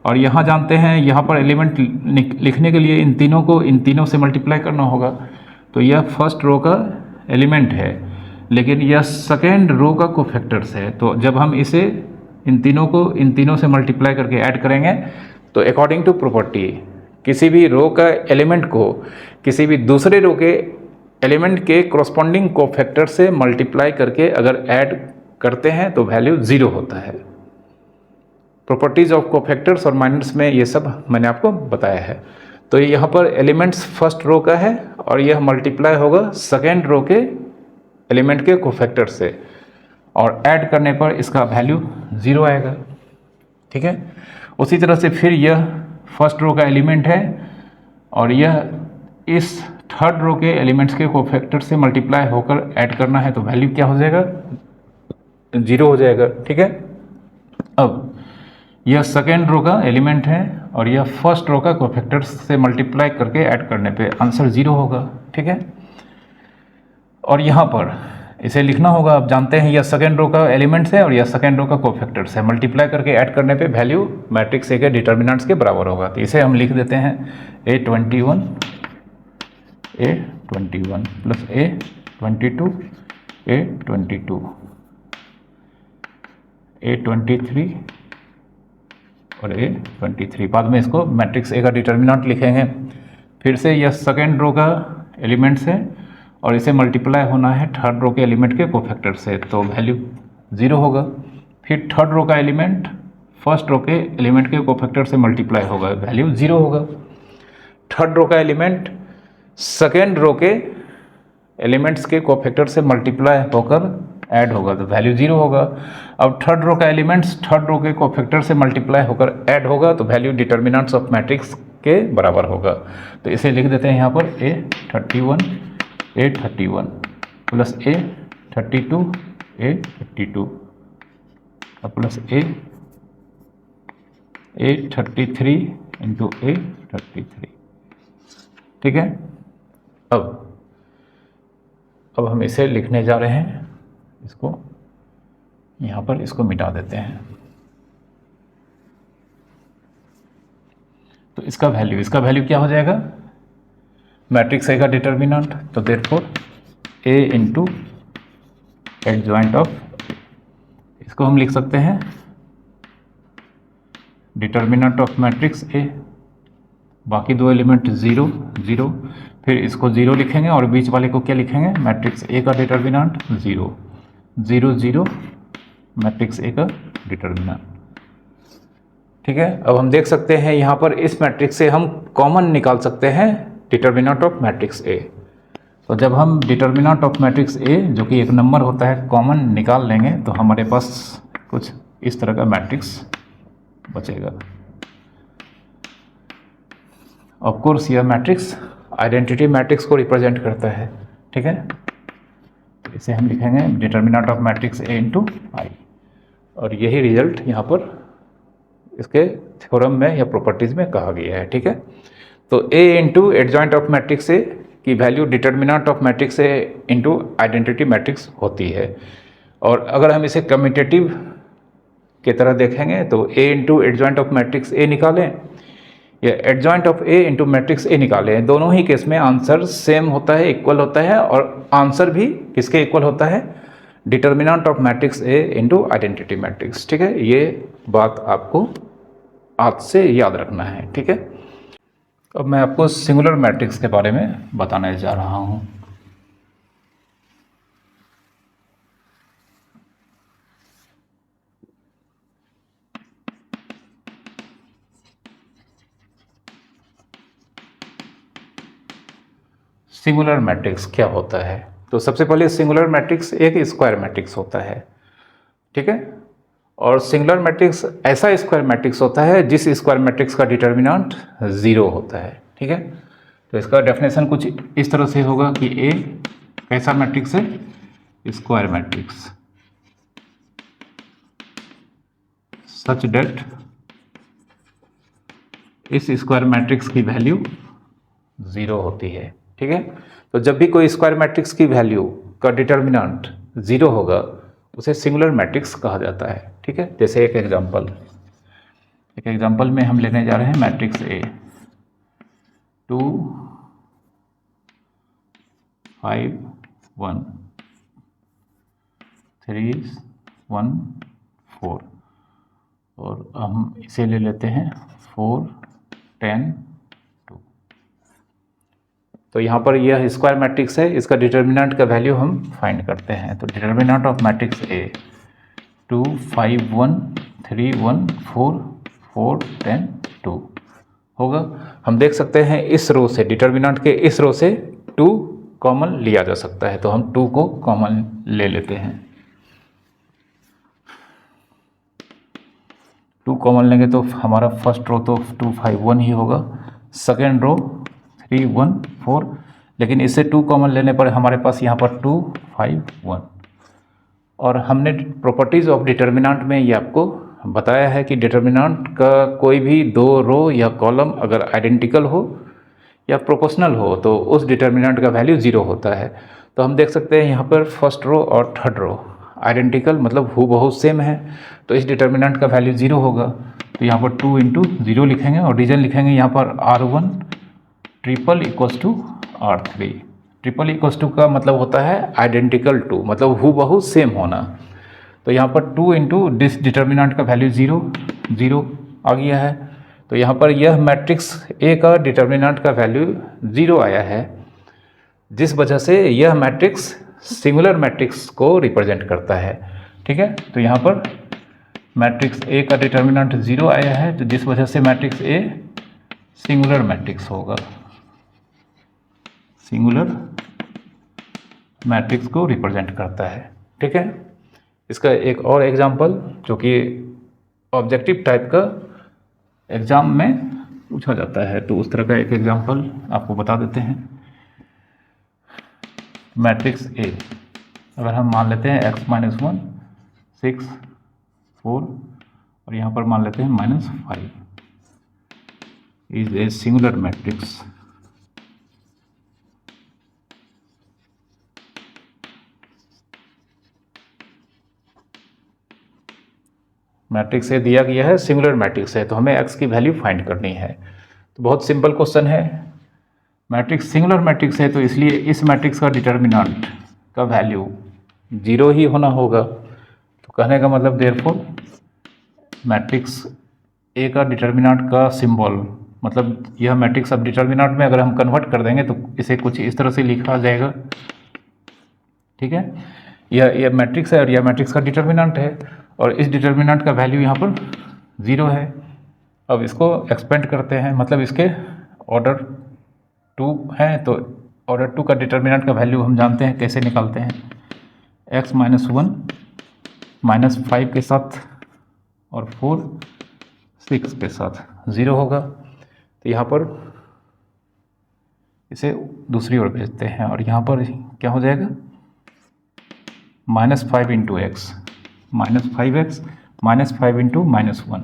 S1: और यहाँ जानते हैं, यहाँ पर एलिमेंट लिखने के लिए इन तीनों को इन तीनों से मल्टीप्लाई करना होगा। तो यह फर्स्ट रो का एलिमेंट है लेकिन यह सेकेंड रो का कोफैक्टर्स है। तो जब हम इसे इन तीनों को इन तीनों से मल्टीप्लाई करके ऐड करेंगे तो अकॉर्डिंग टू प्रॉपर्टी किसी भी रो का एलिमेंट को किसी भी दूसरे रो के एलिमेंट के कॉरस्पॉन्डिंग कोफैक्टर से मल्टीप्लाई करके अगर ऐड करते हैं तो वैल्यू 0 होता है। प्रॉपर्टीज ऑफ कोफैक्टर्स और माइनर्स में ये सब मैंने आपको बताया है। तो यहाँ पर एलिमेंट्स फर्स्ट रो का है और यह मल्टीप्लाई होगा सेकेंड रो के एलिमेंट के कोफैक्टर से और ऐड करने पर इसका वैल्यू 0 आएगा। ठीक है, उसी तरह से फिर यह फर्स्ट रो का एलिमेंट है और यह इस थर्ड रो के एलिमेंट्स के कोफैक्टर से मल्टीप्लाई होकर ऐड करना है तो वैल्यू क्या हो जाएगा, 0 हो जाएगा। ठीक है, अब यह सेकेंड रो का एलिमेंट है और यह फर्स्ट रो का कोफैक्टर से मल्टीप्लाई करके ऐड करने पे आंसर 0 होगा। ठीक है, और यहाँ पर इसे लिखना होगा, आप जानते हैं यह सेकेंड रो का एलिमेंट्स है और यह सेकेंड रो का कोफैक्टर्स है, मल्टीप्लाई करके ऐड करने पे वैल्यू मैट्रिक्स ए के डिटर्मिनेंट्स के बराबर होगा। तो इसे हम लिख देते हैं A21 प्लस A22 A23 और A23। बाद में इसको मैट्रिक्स ए का डिटर्मिनेंट लिखेंगे। फिर से यह सेकेंड रो का एलिमेंट्स है और इसे मल्टीप्लाई होना है थर्ड रो के एलिमेंट के कोफैक्टर से, तो वैल्यू 0 होगा। फिर थर्ड रो का एलिमेंट फर्स्ट रो के एलिमेंट के कोफैक्टर से मल्टीप्लाई होगा, वैल्यू 0 होगा। थर्ड रो का एलिमेंट सेकेंड रो के एलिमेंट्स के कोफैक्टर से मल्टीप्लाई होकर ऐड होगा तो वैल्यू 0 होगा। अब थर्ड रो का एलिमेंट्स थर्ड रो के कोफैक्टर से मल्टीप्लाई होकर ऐड होगा तो वैल्यू डिटर्मिनेंट्स ऑफ मैट्रिक्स के बराबर होगा। तो इसे लिख देते हैं यहाँ पर A31 प्लस A32 और प्लस A33 इंटू A33। ठीक है। अब हम इसे लिखने जा रहे हैं, इसको यहाँ पर इसको मिटा देते हैं। तो इसका वैल्यू क्या हो जाएगा, मैट्रिक्स ए का डिटर्मिनेंट, तो therefore A into adjoint of, इसको हम लिख सकते हैं डिटर्मिनेंट ऑफ मैट्रिक्स ए, बाकी दो एलिमेंट 0 0, फिर इसको 0 लिखेंगे और बीच वाले को क्या लिखेंगे, मैट्रिक्स ए का डिटर्मिनेंट 0 0 0, मैट्रिक्स ए का डिटर्मिनेंट। ठीक है। अब हम देख सकते हैं यहाँ पर इस मैट्रिक्स से हम कॉमन निकाल सकते हैं डिटर्मिनेंट ऑफ मैट्रिक्स ए। तो जब हम डिटर्मिनेंट ऑफ मैट्रिक्स ए, जो कि एक नंबर होता है, कॉमन निकाल लेंगे तो हमारे पास कुछ इस तरह का मैट्रिक्स बचेगा। ऑफ कोर्स यह मैट्रिक्स आइडेंटिटी मैट्रिक्स को रिप्रेजेंट करता है। ठीक है। तो इसे हम लिखेंगे determinant of matrix A into I, और यही रिजल्ट यहाँ पर इसके थ्योरम में या प्रॉपर्टीज में कहा गया है। ठीक है। तो A into adjoint of matrix A की value determinant of matrix A into identity matrix होती है। और अगर हम इसे कम्यूटेटिव की तरह देखेंगे तो A into adjoint of matrix A निकालें या adjoint of A into matrix A निकालें, दोनों ही केस में आंसर सेम होता है, इक्वल होता है। और आंसर भी किसके इक्वल होता है, determinant of matrix A into identity matrix. ठीक है। ये बात आपको आज से याद रखना है। ठीक है। अब मैं आपको सिंगुलर मैट्रिक्स के बारे में बताने जा रहा हूँ। सिंगुलर मैट्रिक्स क्या होता है, तो सबसे पहले सिंगुलर मैट्रिक्स एक स्क्वायर मैट्रिक्स होता है। ठीक है। और सिंगुलर मैट्रिक्स ऐसा स्क्वायर मैट्रिक्स होता है जिस स्क्वायर मैट्रिक्स का डिटर्मिनेंट 0 होता है। ठीक है। तो इसका डेफिनेशन कुछ इस तरह से होगा कि ए कैसा मैट्रिक्स है, स्क्वायर मैट्रिक्स, सच डेट इस स्क्वायर मैट्रिक्स की वैल्यू 0 होती है। ठीक है। तो जब भी कोई स्क्वायर मैट्रिक्स की वैल्यू का डिटर्मिनेंट 0 होगा उसे सिंगुलर मैट्रिक्स कहा जाता है। ठीक है। जैसे एक एग्जांपल में हम लेने जा रहे हैं मैट्रिक्स ए 2 5 1 3 1 4, और हम इसे ले लेते हैं 4 10 2। तो यहाँ पर यह स्क्वायर मैट्रिक्स है, इसका डिटर्मिनेंट का वैल्यू हम फाइंड करते हैं। तो डिटर्मिनेंट ऑफ मैट्रिक्स ए 2 5 1 3 1 4 4 10 2 होगा। हम देख सकते हैं इस रो से, डिटर्मिनेंट के इस रो से 2 कॉमन लिया जा सकता है, तो हम 2 को कॉमन ले लेते हैं। 2 कॉमन लेंगे तो हमारा फर्स्ट रो तो 2 5 1 ही होगा, सेकेंड रो 3 1 4, लेकिन इससे 2 कॉमन लेने पर हमारे पास यहाँ पर 2 5 1। और हमने प्रॉपर्टीज़ ऑफ डिटर्मिनेंट में ये आपको बताया है कि डिटर्मिनेंट का कोई भी दो रो या कॉलम अगर आइडेंटिकल हो या प्रोपोर्शनल हो तो उस डिटर्मिनेंट का वैल्यू 0 होता है। तो हम देख सकते हैं यहाँ पर फर्स्ट रो और थर्ड रो आइडेंटिकल मतलब हूबहू सेम है, तो इस डिटर्मिनेंट का वैल्यू 0 होगा। तो यहाँ पर 2 इंटू 0 लिखेंगे और रीजन लिखेंगे यहाँ पर R1 triple equals to R3। Triple equals to का मतलब होता है आइडेंटिकल टू, मतलब हूबहू सेम होना। तो यहाँ पर 2 इंटू दिस डिटर्मिनेंट का वैल्यू 0 0 आ गया है। तो यहाँ पर यह मैट्रिक्स ए का डिटर्मिनेंट का वैल्यू 0 आया है, जिस वजह से यह मैट्रिक्स सिंगुलर मैट्रिक्स को रिप्रेजेंट करता है। ठीक है। तो यहाँ पर मैट्रिक्स ए का डिटर्मिनेंट 0 आया है, तो जिस वजह से मैट्रिक्स ए सिंगुलर मैट्रिक्स होगा, सिंगुलर मैट्रिक्स को रिप्रेजेंट करता है। ठीक है। इसका एक और एग्जांपल जो कि ऑब्जेक्टिव टाइप का एग्जाम में पूछा जाता है। तो उस तरह का एक एग्जांपल आपको बता देते हैं। मैट्रिक्स ए अगर हम मान लेते हैं x-1 6 4 और यहाँ पर मान लेते हैं -5 is a singular matrix. Matrix A दिया गया है, सिंगुलर मैट्रिक्स है, तो हमें x की वैल्यू फाइंड करनी है। तो बहुत सिंपल क्वेश्चन है। मैट्रिक्स सिंगुलर मैट्रिक्स है तो इसलिए इस मैट्रिक्स का डिटर्मिनेंट का वैल्यू 0 ही होना होगा। तो कहने का मतलब देयरफॉर मैट्रिक्स ए का डिटर्मिनेंट का सिंबल, मतलब यह मैट्रिक्स अब डिटर्मिनेंट में अगर हम कन्वर्ट कर देंगे तो इसे कुछ इस तरह से लिखा जाएगा। ठीक है, यह मैट्रिक्स है और यह मैट्रिक्स का डिटर्मिनेंट है और इस डिटर्मिनेंट का वैल्यू यहाँ पर 0 है। अब इसको एक्सपेंड करते हैं, मतलब इसके ऑर्डर 2 हैं, तो ऑर्डर 2 का डिटर्मिनेंट का वैल्यू हम जानते हैं, कैसे निकालते हैं। x-1 -5 के साथ और 4 6 के साथ 0 होगा। तो यहाँ पर इसे दूसरी ओर भेजते हैं और यहाँ पर क्या हो जाएगा, -5 इंटू एक्स -5x -5 इंटू -1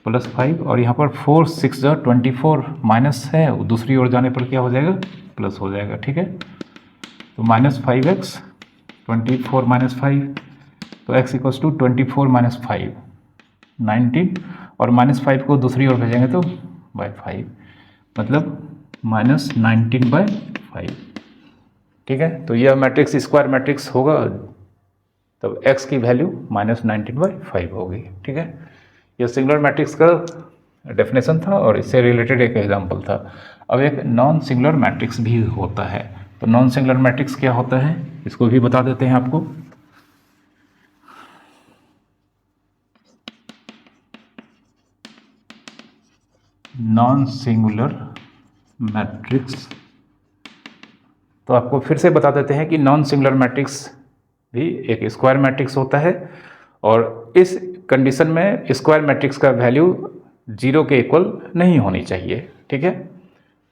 S1: +5 और यहाँ पर 4 6 24 माइनस है, दूसरी ओर जाने पर क्या हो जाएगा, प्लस हो जाएगा। ठीक है, तो -5x 24 -5 तो x इक्वल्स टू 24 - 5 19 और -5 को दूसरी ओर भेजेंगे तो /5 मतलब -19/5। ठीक है, तो यह मैट्रिक्स स्क्वायर मैट्रिक्स होगा, तब x की वैल्यू -19/5 होगी। ठीक है, यह सिंगुलर मैट्रिक्स का डेफिनेशन था और इससे रिलेटेड एक एग्जांपल था। अब एक नॉन सिंगुलर मैट्रिक्स भी होता है। तो नॉन सिंगुलर मैट्रिक्स क्या होता है इसको भी बता देते हैं आपको। नॉन सिंगुलर मैट्रिक्स, तो आपको फिर से बता देते हैं कि नॉन सिंगुलर मैट्रिक्स भी एक स्क्वायर मैट्रिक्स होता है और इस कंडीशन में स्क्वायर मैट्रिक्स का वैल्यू 0 के इक्वल नहीं होनी चाहिए। ठीक है,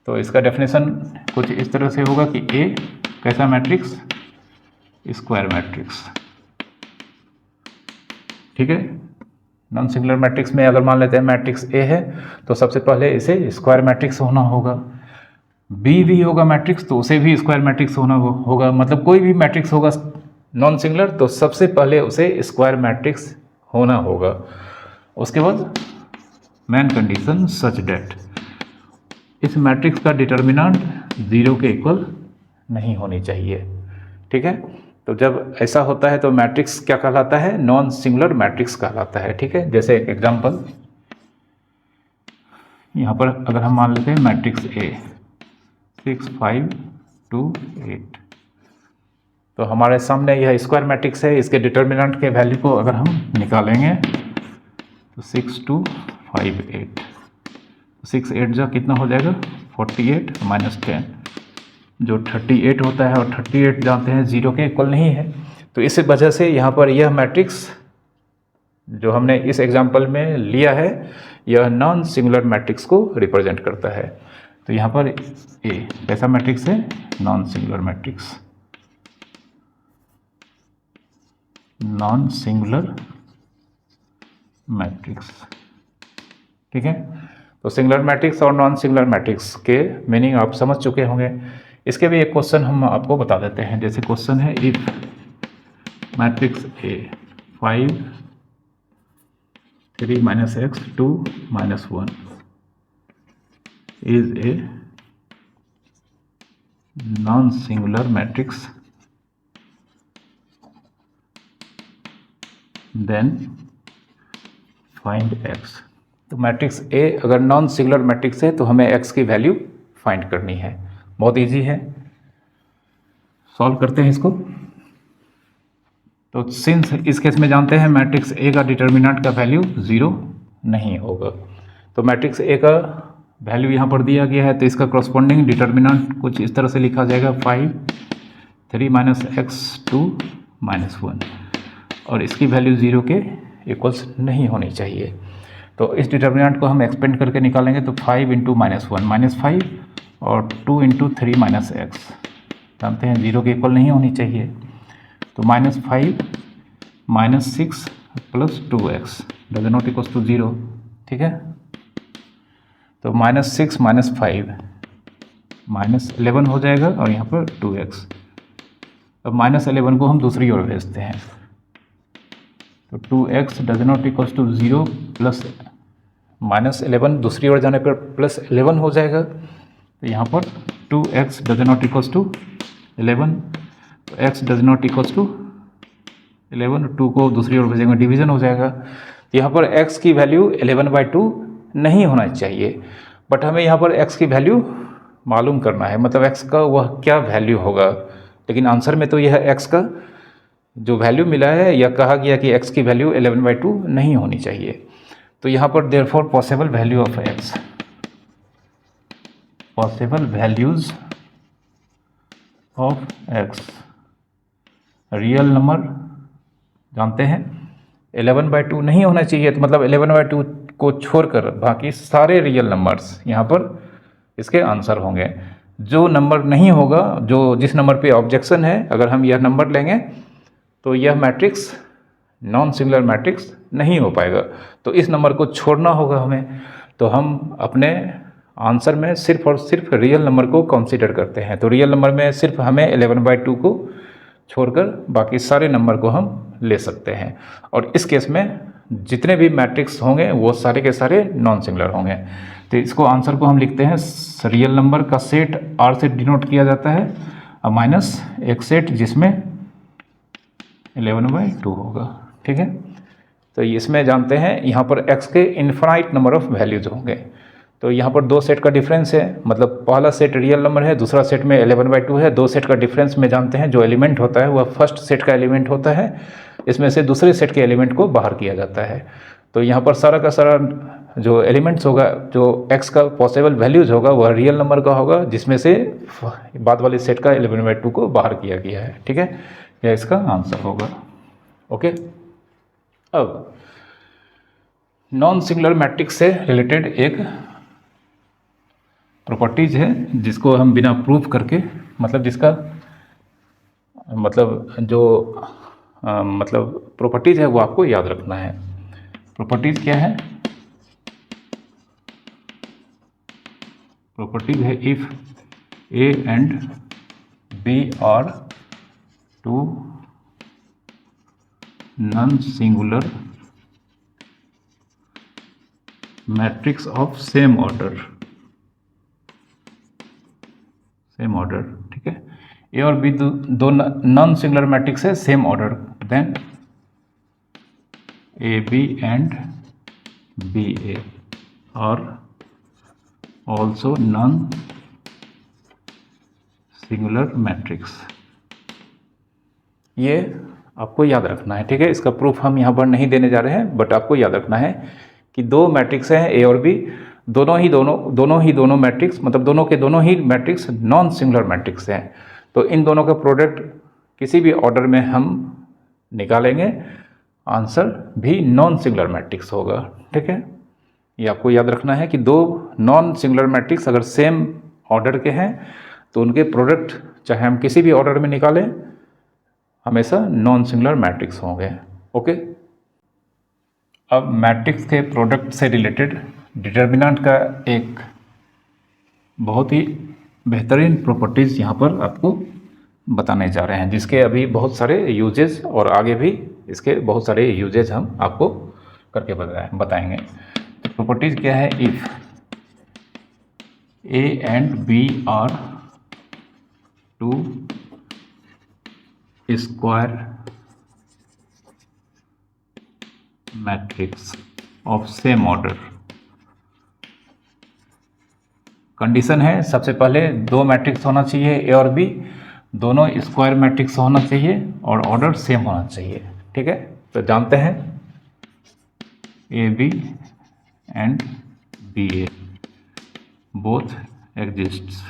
S1: तो इसका डेफिनेशन कुछ इस तरह से होगा कि ए कैसा मैट्रिक्स, स्क्वायर मैट्रिक्स। ठीक है, नॉन सिंगुलर मैट्रिक्स में अगर मान लेते हैं मैट्रिक्स ए है तो सबसे पहले इसे स्क्वायर मैट्रिक्स होना होगा। बी भी होगा मैट्रिक्स तो उसे भी स्क्वायर मैट्रिक्स होना होगा, मतलब कोई भी मैट्रिक्स होगा नॉन सिंगुलर तो सबसे पहले उसे स्क्वायर मैट्रिक्स होना होगा। उसके बाद मेन कंडीशन सच डेट इस मैट्रिक्स का डिटर्मिनेंट 0 के इक्वल नहीं होनी चाहिए। ठीक है, तो जब ऐसा होता है तो मैट्रिक्स क्या कहलाता है, नॉन सिंगुलर मैट्रिक्स कहलाता है। ठीक है, जैसे एक एग्जांपल यहाँ पर अगर हम मान लेते हैं मैट्रिक्स ए 6 5 2 8, तो हमारे सामने यह स्क्वायर मैट्रिक्स है। इसके डिटर्मिनेंट के वैल्यू को अगर हम निकालेंगे तो 6 2 5 8 6 8 जा कितना हो जाएगा 48 -10 जो 38 होता है और 38 जानते हैं 0 के इक्वल नहीं है। तो इस वजह से यहाँ पर यह मैट्रिक्स जो हमने इस एग्जांपल में लिया है यह नॉन सिंगुलर मैट्रिक्स को रिप्रेजेंट करता है। तो यहाँ पर ए कैसा मैट्रिक्स है, non singular matrix, non singular matrix. ठीक है, तो सिंगुलर मैट्रिक्स और नॉन सिंगुलर मैट्रिक्स के मीनिंग आप समझ चुके होंगे। इसके भी एक क्वेश्चन हम आपको बता देते हैं। जैसे क्वेश्चन है if matrix A 5 3 - x 2 -1 is a non singular matrix then find x। तो मैट्रिक्स ए अगर नॉन सिंगुलर मैट्रिक्स है तो हमें x की वैल्यू फाइंड करनी है। बहुत इजी है, सॉल्व करते हैं इसको। तो सिंस इस केस में जानते हैं मैट्रिक्स ए का डिटर्मिनेंट का वैल्यू 0 नहीं होगा, तो मैट्रिक्स ए का वैल्यू यहाँ पर दिया गया है तो इसका करस्पॉन्डिंग डिटर्मिनेंट कुछ इस तरह से लिखा जाएगा 5 3 - x 2 -1 और इसकी वैल्यू 0 के इक्वल्स नहीं होनी चाहिए। तो इस डिटर्मिनेंट को हम एक्सपेंड करके निकालेंगे तो 5 इंटू -1 -5 और 2 इंटू 3 माइनस एक्स, जानते हैं 0 के इक्वल नहीं होनी चाहिए। तो -5 -6 plus 2x does not equals to 0, ठीक है। तो -6 -5 -11 हो जाएगा और यहाँ पर 2x। अब -11 को हम दूसरी ओर भेजते हैं तो 2x does not equals to 0 plus -11 दूसरी ओर जाने पर +11 हो जाएगा। तो यहाँ पर 2x does not equals to 11, तो x does not equals to 11, 2 को दूसरी ओर भेजेंगे डिवीज़न हो जाएगा। तो यहाँ पर x की वैल्यू 11/2 नहीं होना चाहिए, बट हमें यहाँ पर x की वैल्यू मालूम करना है, मतलब x का वह क्या वैल्यू होगा। लेकिन आंसर में तो यह x का जो वैल्यू मिला है या कहा गया कि x की वैल्यू 11/2 नहीं होनी चाहिए। तो यहाँ पर therefore possible value of x, possible values of x, real number जानते हैं 11/2 नहीं होना चाहिए। तो मतलब 11/2 को छोड़कर बाकी सारे रियल नंबर्स यहाँ पर इसके आंसर होंगे। जो नंबर नहीं होगा, जो जिस नंबर पे ऑब्जेक्शन है, अगर हम यह नंबर लेंगे तो यह मैट्रिक्स नॉन सिंगुलर मैट्रिक्स नहीं हो पाएगा। तो इस नंबर को छोड़ना होगा हमें। तो हम अपने आंसर में सिर्फ और सिर्फ रियल नंबर को कंसीडर करते हैं। तो रियल नंबर में सिर्फ हमें 11/2 को छोड़कर बाकी सारे नंबर को हम ले सकते हैं। और इस केस में जितने भी मैट्रिक्स होंगे वो सारे के सारे नॉन सिंगुलर होंगे। तो इसको आंसर को हम लिखते हैं रियल नंबर का सेट R से डिनोट किया जाता है और माइनस एक सेट जिसमें 11/2 होगा, ठीक है। तो इसमें जानते हैं यहाँ पर x के इन्फिनाइट नंबर ऑफ वैल्यूज होंगे। तो यहाँ पर दो सेट का डिफरेंस है, मतलब पहला सेट रियल नंबर है, दूसरा सेट में 11/2 है। दो सेट का डिफरेंस में जानते हैं जो एलिमेंट होता है वह फर्स्ट सेट का एलिमेंट होता है, इसमें से दूसरे सेट के एलिमेंट को बाहर किया जाता है। तो यहाँ पर सारा का सारा जो एलिमेंट्स होगा, जो x का पॉसिबल वैल्यूज होगा वह रियल नंबर का होगा, जिसमें से बाद वाले सेट का 11/2 को बाहर किया गया है, ठीक है। यह इसका आंसर होगा, ओके। अब नॉन सिंगुलर मैट्रिक्स से रिलेटेड एक प्रॉपर्टीज है जिसको हम बिना प्रूफ करके, मतलब जिसका मतलब जो मतलब प्रॉपर्टीज है वो आपको याद रखना है। प्रॉपर्टीज क्या है? प्रॉपर्टीज है if A and B are two non singular matrix of same order, ठीक है। ए और बी दो नॉन सिंगुलर मैट्रिक्स है same order, then A B and B A are also non singular matrix. ये आपको याद रखना है, ठीक है। इसका प्रूफ हम यहाँ पर नहीं देने जा रहे हैं, बट आपको याद रखना है कि दो मैट्रिक्स हैं ए और बी, दोनों ही मैट्रिक्स, मतलब दोनों के दोनों ही मैट्रिक्स नॉन सिंगुलर मैट्रिक्स हैं। तो इन दोनों का प्रोडक्ट किसी भी ऑर्डर में हम निकालेंगे, आंसर भी नॉन सिंगुलर मैट्रिक्स होगा, ठीक है। ये आपको याद रखना है कि दो नॉन सिंगुलर मैट्रिक्स अगर सेम ऑर्डर के हैं तो उनके प्रोडक्ट चाहे हम किसी भी ऑर्डर में निकालें हमेशा नॉन सिंगुलर मैट्रिक्स होंगे, ओके। अब मैट्रिक्स के प्रोडक्ट से रिलेटेड डिटर्मिनेंट का एक बहुत ही बेहतरीन प्रॉपर्टीज़ यहाँ पर आपको बताने जा रहे हैं, जिसके अभी बहुत सारे यूजेस और आगे भी इसके बहुत सारे यूजेस हम आपको करके बताएंगे। तो प्रॉपर्टीज़ क्या है? If A and B are two square matrix of same order. Condition है सबसे पहले दो मैट्रिक्स होना चाहिए ए और बी, दोनों स्क्वायर मैट्रिक्स होना चाहिए और ऑर्डर सेम होना चाहिए, ठीक है। तो जानते हैं A B and B A both exists.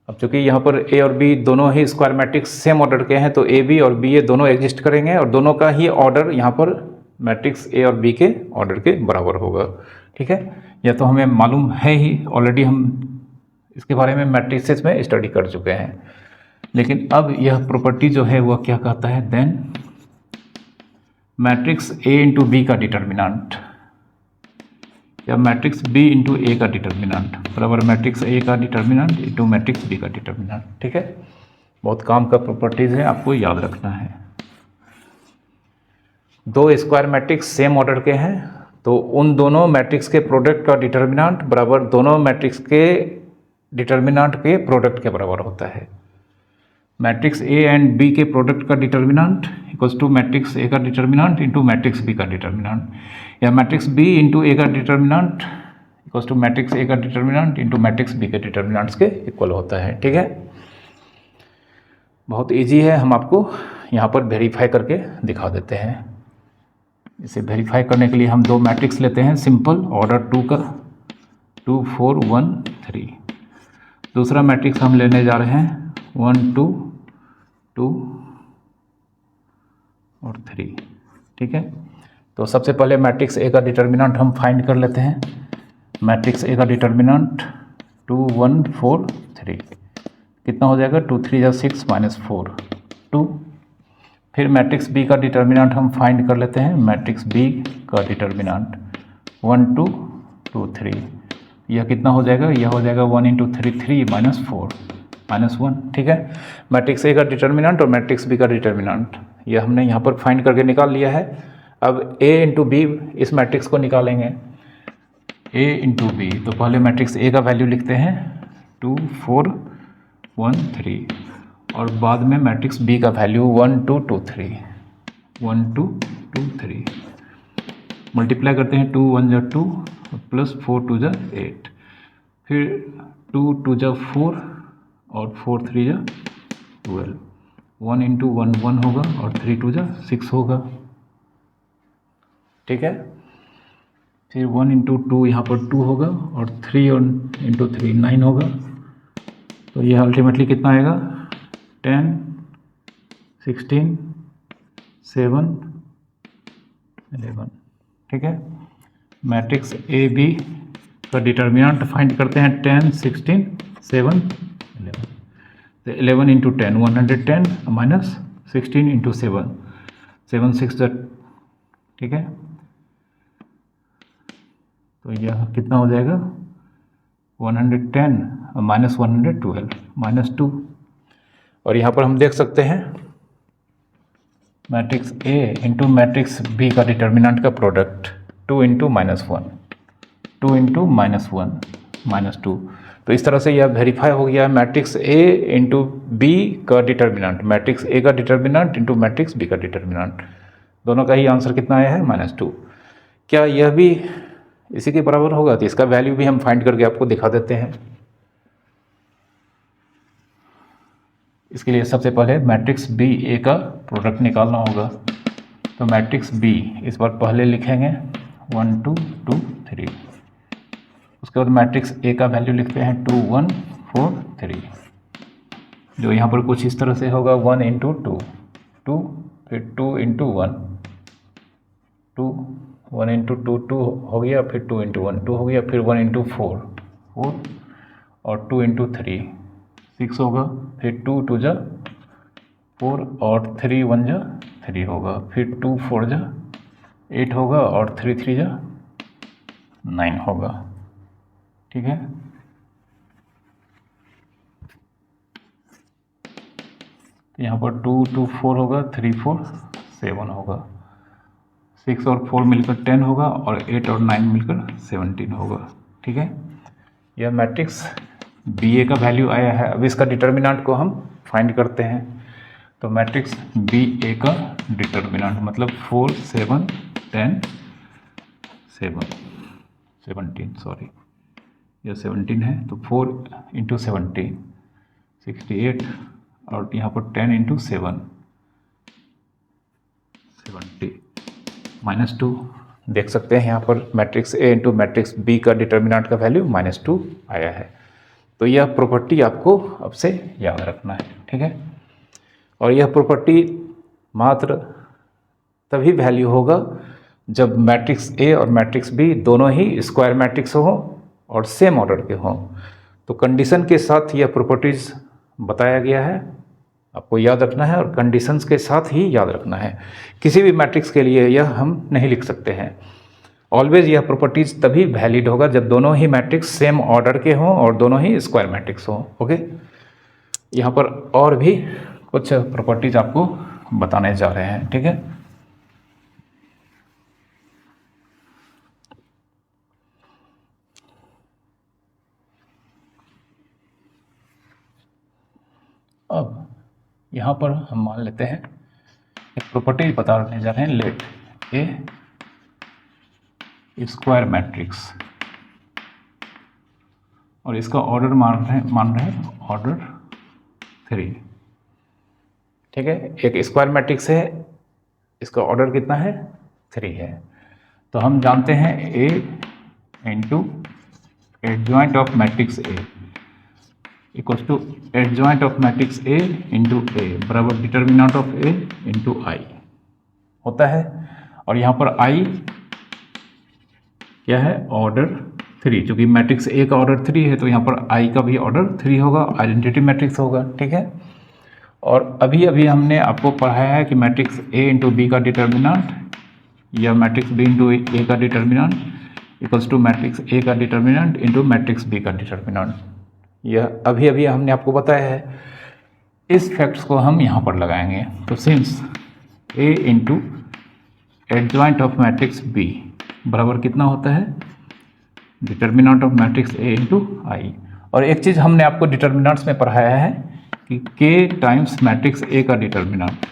S1: अब चूंकि यहाँ पर ए और बी दोनों ही स्क्वायर मैट्रिक्स सेम ऑर्डर के हैं तो ए बी और बी ए दोनों एग्जिस्ट करेंगे और दोनों का ही ऑर्डर यहाँ पर मैट्रिक्स ए और बी के ऑर्डर के बराबर होगा। ठीक है, यह तो हमें मालूम है ही, ऑलरेडी हम इसके बारे में मैट्रिसेस में स्टडी कर चुके हैं। लेकिन अब यह प्रॉपर्टी जो है वह क्या कहता है, then matrix A into B का डिटर्मिनेंट या मैट्रिक्स बी इंटू ए का डिटर्मिनेंट बराबर मैट्रिक्स ए का डिटर्मिनेंट इंटू मैट्रिक्स बी का डिटर्मिनेंट। ठीक है, बहुत काम का प्रॉपर्टीज़ है, आपको याद रखना है। दो स्क्वायर मैट्रिक्स सेम ऑर्डर के हैं तो उन दोनों मैट्रिक्स के प्रोडक्ट का डिटर्मिनेंट बराबर दोनों मैट्रिक्स के डिटर्मिनेंट के प्रोडक्ट के बराबर होता है। मैट्रिक्स ए एंड बी के प्रोडक्ट का determinant equals to matrix A का डिटर्मिनेंट इंटू मैट्रिक्स बी का डिटर्मिनेंट, या मैट्रिक्स बी इंटू ए का determinant equals to matrix A का डिटर्मिनेंट इंटू मैट्रिक्स बी के डिटर्मिनेंट्स के इक्वल होता है। ठीक है, बहुत इजी है, हम आपको यहाँ पर वेरीफाई करके दिखा देते हैं। इसे वेरीफाई करने के लिए हम दो मैट्रिक्स लेते हैं सिंपल ऑर्डर 2 का 2 4 1 3। दूसरा मैट्रिक्स हम लेने जा रहे हैं 1 2 2 और 3। ठीक है, तो सबसे पहले मैट्रिक्स ए का डिटर्मिनेंट हम फाइंड कर लेते हैं। मैट्रिक्स ए का डिटर्मिनेंट 2 1 4 3 कितना हो जाएगा, 2 3 6 -4 2। फिर मैट्रिक्स बी का डिटर्मिनेंट हम फाइंड कर लेते हैं। मैट्रिक्स बी का डिटर्मिनेंट 1 2 2 3 यह कितना हो जाएगा, यह हो जाएगा 1 × 3 3 -4 -1। ठीक है, मैट्रिक्स ए का डिटर्मिनेंट और मैट्रिक्स बी का डिटर्मिनेंट यह हमने यहाँ पर फाइंड करके निकाल लिया है। अब ए इंटू बी इस मैट्रिक्स को निकालेंगे। ए इंटू बी, तो पहले मैट्रिक्स ए का वैल्यू लिखते हैं 2 4 1 3 और बाद में मैट्रिक्स बी का वैल्यू 1 2 2 3 1 2 2 3 मल्टीप्लाई करते हैं। 2 1 = 2 प्लस 4 2 = 8, फिर 2 2 = 4 और 4 3 = 12। 1 × 1 1 होगा और 3 2 = 6 होगा। ठीक है, फिर 1 × 2 यहाँ पर 2 होगा और 3 × 3 9 होगा। तो यह अल्टीमेटली कितना आएगा, 10 16 7 11। ठीक है, मैट्रिक्स ए बी का डिटर्मिनेंट फाइंड करते हैं 10 16 7 11। तो 11 × 10 110 माइनस 16 × 7 7 6 = ठीक है, तो यह कितना हो जाएगा 110 माइनस 112 -2। और यहाँ पर हम देख सकते हैं matrix A into matrix B का डिटर्मिनेंट का प्रोडक्ट 2 × -1 2 × -1 -2। तो इस तरह से यह वेरीफाई हो गया मैट्रिक्स ए इंटू बी का डिटर्मिनेंट मैट्रिक्स ए का डिटर्मिनेंट इंटू मैट्रिक्स बी का डिटर्मिनेंट, दोनों का ही आंसर कितना आया है -2। क्या यह भी इसी के बराबर होगा, तो इसका वैल्यू भी हम फाइंड करके आपको दिखा देते हैं। इसके लिए सबसे पहले मैट्रिक्स बी ए का प्रोडक्ट निकालना होगा। तो मैट्रिक्स बी इस बार पहले लिखेंगे 1 2 2 3, उसके बाद मैट्रिक्स ए का वैल्यू लिखते हैं 2 1 4 3, जो यहाँ पर कुछ इस तरह से होगा 1 × 2 2, फिर 2 × 1 2 1 × 2 2 हो गया, फिर 2 × 1 2 हो गया, फिर 1 × 4 4 और 2 × 3 6 होगा, फिर 2 2 = 4 और 3 1 = 3 होगा, फिर 2 4 = 8 होगा और 3 3 = 9 होगा। ठीक है, तो यहाँ पर 2 2 4 होगा, 3 4 7 होगा, 6 और 4 मिलकर 10 होगा और 8 और 9 मिलकर 17 होगा। ठीक है, यह मैट्रिक्स बी ए का वैल्यू आया है। अब इसका डिटर्मिनेंट को हम फाइंड करते हैं। तो मैट्रिक्स बी ए का डिटर्मिनेंट मतलब 4 7 10 7 17, सॉरी यह 17 है, तो 4 × 17 68 और यहाँ पर 10 × 7 70 -2। देख सकते हैं यहाँ पर matrix A into matrix B का डिटर्मिनेंट का वैल्यू -2 आया है। तो यह प्रॉपर्टी आपको अब से याद रखना है। ठीक है, और यह प्रॉपर्टी मात्र तभी वैल्यू होगा जब मैट्रिक्स ए और मैट्रिक्स बी दोनों ही स्क्वायर मैट्रिक्स हो और सेम ऑर्डर के हों। तो कंडीशन के साथ यह प्रॉपर्टीज़ बताया गया है, आपको याद रखना है और कंडीशंस के साथ ही याद रखना है। किसी भी मैट्रिक्स के लिए यह हम नहीं लिख सकते हैं। ऑलवेज यह प्रॉपर्टीज़ तभी वैलिड होगा जब दोनों ही मैट्रिक्स सेम ऑर्डर के हों और दोनों ही स्क्वायर मैट्रिक्स हों। ओके, यहाँ पर और भी कुछ प्रॉपर्टीज़ आपको बताने जा रहे हैं, ठीक है। अब यहाँ पर हम मान लेते हैं एक प्रॉपर्टी बताने जा रहे हैं, लेट ए स्क्वायर मैट्रिक्स, और इसका ऑर्डर मान रहे हैं ऑर्डर 3, ठीक है। एक स्क्वायर मैट्रिक्स है, इसका ऑर्डर कितना है, 3 है। तो हम जानते हैं A into adjoint of matrix A equal to adjoint of matrix A into A बराबर determinant of A into I होता है। और यहाँ पर आई क्या है, ऑर्डर 3, चूँकि मैट्रिक्स ए का ऑर्डर 3 है तो यहाँ पर आई का भी ऑर्डर 3 होगा, आइडेंटिटी मैट्रिक्स होगा, ठीक है। और अभी अभी हमने आपको पढ़ाया है कि मैट्रिक्स ए इंटू बी का डिटर्मिनेंट या मैट्रिक्स बी इंटू ए का determinant equals to matrix A का डिटर्मिनेंट इंटू मैट्रिक्स बी का डिटर्मिनेंट। यह अभी अभी हमने आपको बताया है। इस फैक्ट्स को हम यहाँ पर लगाएंगे। तो since A into adjoint of matrix B बराबर कितना होता है, determinant of matrix A into I. और एक चीज़ हमने आपको डिटर्मिनेंट्स में पढ़ाया है कि के टाइम्स मैट्रिक्स ए का डिटर्मिनेंट,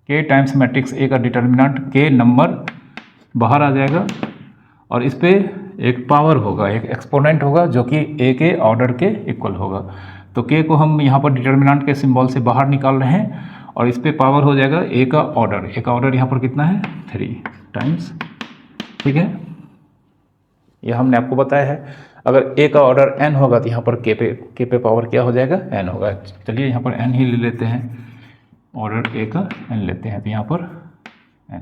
S1: के टाइम्स मैट्रिक्स ए का डिटर्मिनेंट, के नंबर बाहर आ जाएगा और इस पर एक पावर होगा, एक एक्सपोनेंट होगा जो कि ए के ऑर्डर के इक्वल होगा। तो के को हम यहाँ पर डिटर्मिनेंट के सिंबल से बाहर निकाल रहे हैं और इस पे पावर हो जाएगा ए का ऑर्डर। ए का ऑर्डर यहाँ पर कितना है, 3 टाइम्स, ठीक है। यह हमने आपको बताया है। अगर ए का ऑर्डर n होगा तो यहाँ पर के पे पावर क्या हो जाएगा, n होगा। चलिए यहाँ पर n ही ले लेते हैं, ऑर्डर ए का n लेते हैं तो यहाँ पर n,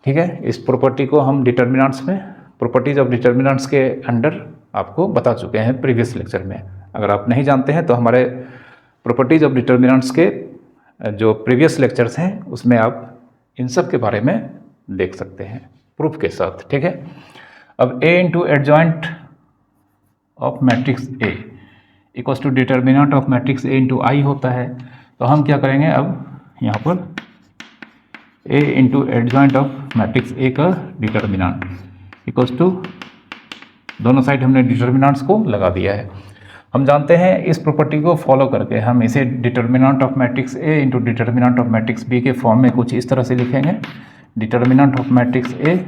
S1: ठीक है। इस प्रॉपर्टी को हम डिटर्मिनेंट्स में, प्रॉपर्टीज ऑफ डिटर्मिनेंट्स के अंडर आपको बता चुके हैं प्रीवियस लेक्चर में। अगर आप नहीं जानते हैं तो हमारे प्रॉपर्टीज ऑफ डिटर्मिनेंट्स के जो प्रीवियस लेक्चर्स हैं उसमें आप इन सब के बारे में देख सकते हैं प्रूफ के साथ, ठीक है। अब a into adjoint of matrix A equals to determinant of matrix A into I होता है। तो हम क्या करेंगे, अब यहाँ पर a into adjoint of matrix A का डिटर्मिनेंट इक्वल्स टू, दोनों साइड हमने डिटर्मिनेंट्स को लगा दिया है। हम जानते हैं इस प्रॉपर्टी को फॉलो करके हम इसे determinant of matrix A into determinant of matrix B के फॉर्म में कुछ इस तरह से लिखेंगे, determinant of matrix A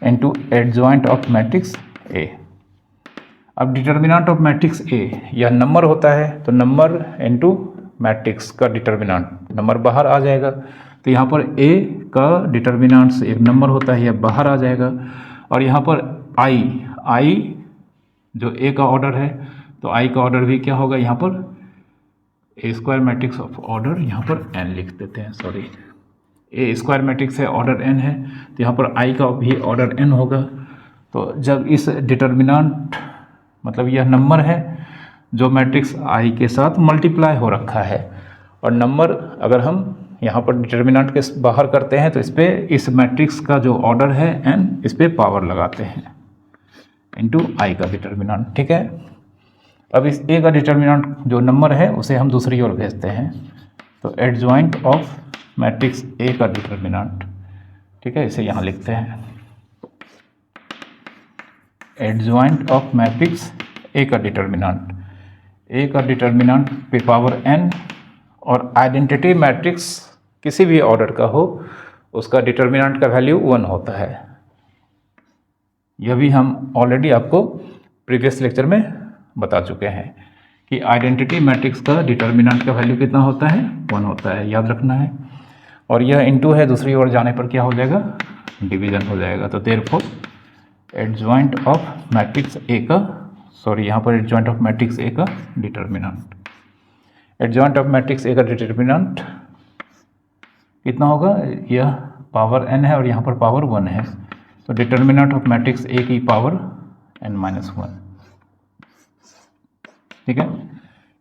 S1: into adjoint of matrix A. अब डिटर्मिनेंट ऑफ मैट्रिक्स ए यह नंबर होता है, तो नंबर इंटू मैट्रिक्स का डिटर्मिनेंट, नंबर बाहर आ जाएगा। तो यहाँ पर ए का डिटर्मिनेंट एक नंबर होता है, यह बाहर आ जाएगा। और यहाँ पर आई जो ए का ऑर्डर है, तो आई का ऑर्डर भी क्या होगा, यहाँ पर ए स्क्वायर मैट्रिक्स ऑफ ऑर्डर, यहाँ पर n लिख देते हैं, सॉरी, ए स्क्वायर मैट्रिक्स है, ऑर्डर n है, तो यहाँ पर आई का भी ऑर्डर n होगा। तो जब इस डिटर्मिनेंट, मतलब यह नंबर है जो मैट्रिक्स आई के साथ मल्टीप्लाई हो रखा है, और नंबर अगर हम यहाँ पर डिटर्मिनेंट के बाहर करते हैं तो इस पर इस मैट्रिक्स का जो ऑर्डर है n, इस पर पावर लगाते हैं इंटू आई का डिटर्मिनेंट, ठीक है। अब इस ए का डिटर्मिनेंट जो नंबर है उसे हम दूसरी ओर भेजते हैं, तो एडजॉइंट ऑफ मैट्रिक्स ए का डिटर्मिनेंट, ठीक है, इसे यहाँ लिखते हैं एडजॉइंट ऑफ मैट्रिक्स ए का डिटर्मिनेंट, ए का डिटर्मिनेंट पे पावर n, और आइडेंटिटी मैट्रिक्स किसी भी ऑर्डर का हो उसका डिटर्मिनेंट का वैल्यू 1 होता है। यह भी हम ऑलरेडी आपको प्रीवियस लेक्चर में बता चुके हैं कि आइडेंटिटी मैट्रिक्स का डिटर्मिनेंट का वैल्यू कितना होता है, 1 होता है, याद रखना है। और यह इनटू है, दूसरी ओर जाने पर क्या हो जाएगा, डिवीजन हो जाएगा। तो therefore adjoint of matrix A का, सॉरी यहाँ पर एडजॉइंट ऑफ मैट्रिक्स ए का determinant, adjoint of matrix A का डिटर्मिनेंट कितना होगा, यह पावर n है और यहाँ पर पावर 1 है, तो डिटर्मिनेंट ऑफ मैट्रिक्स A की पावर n-1। ठीक है,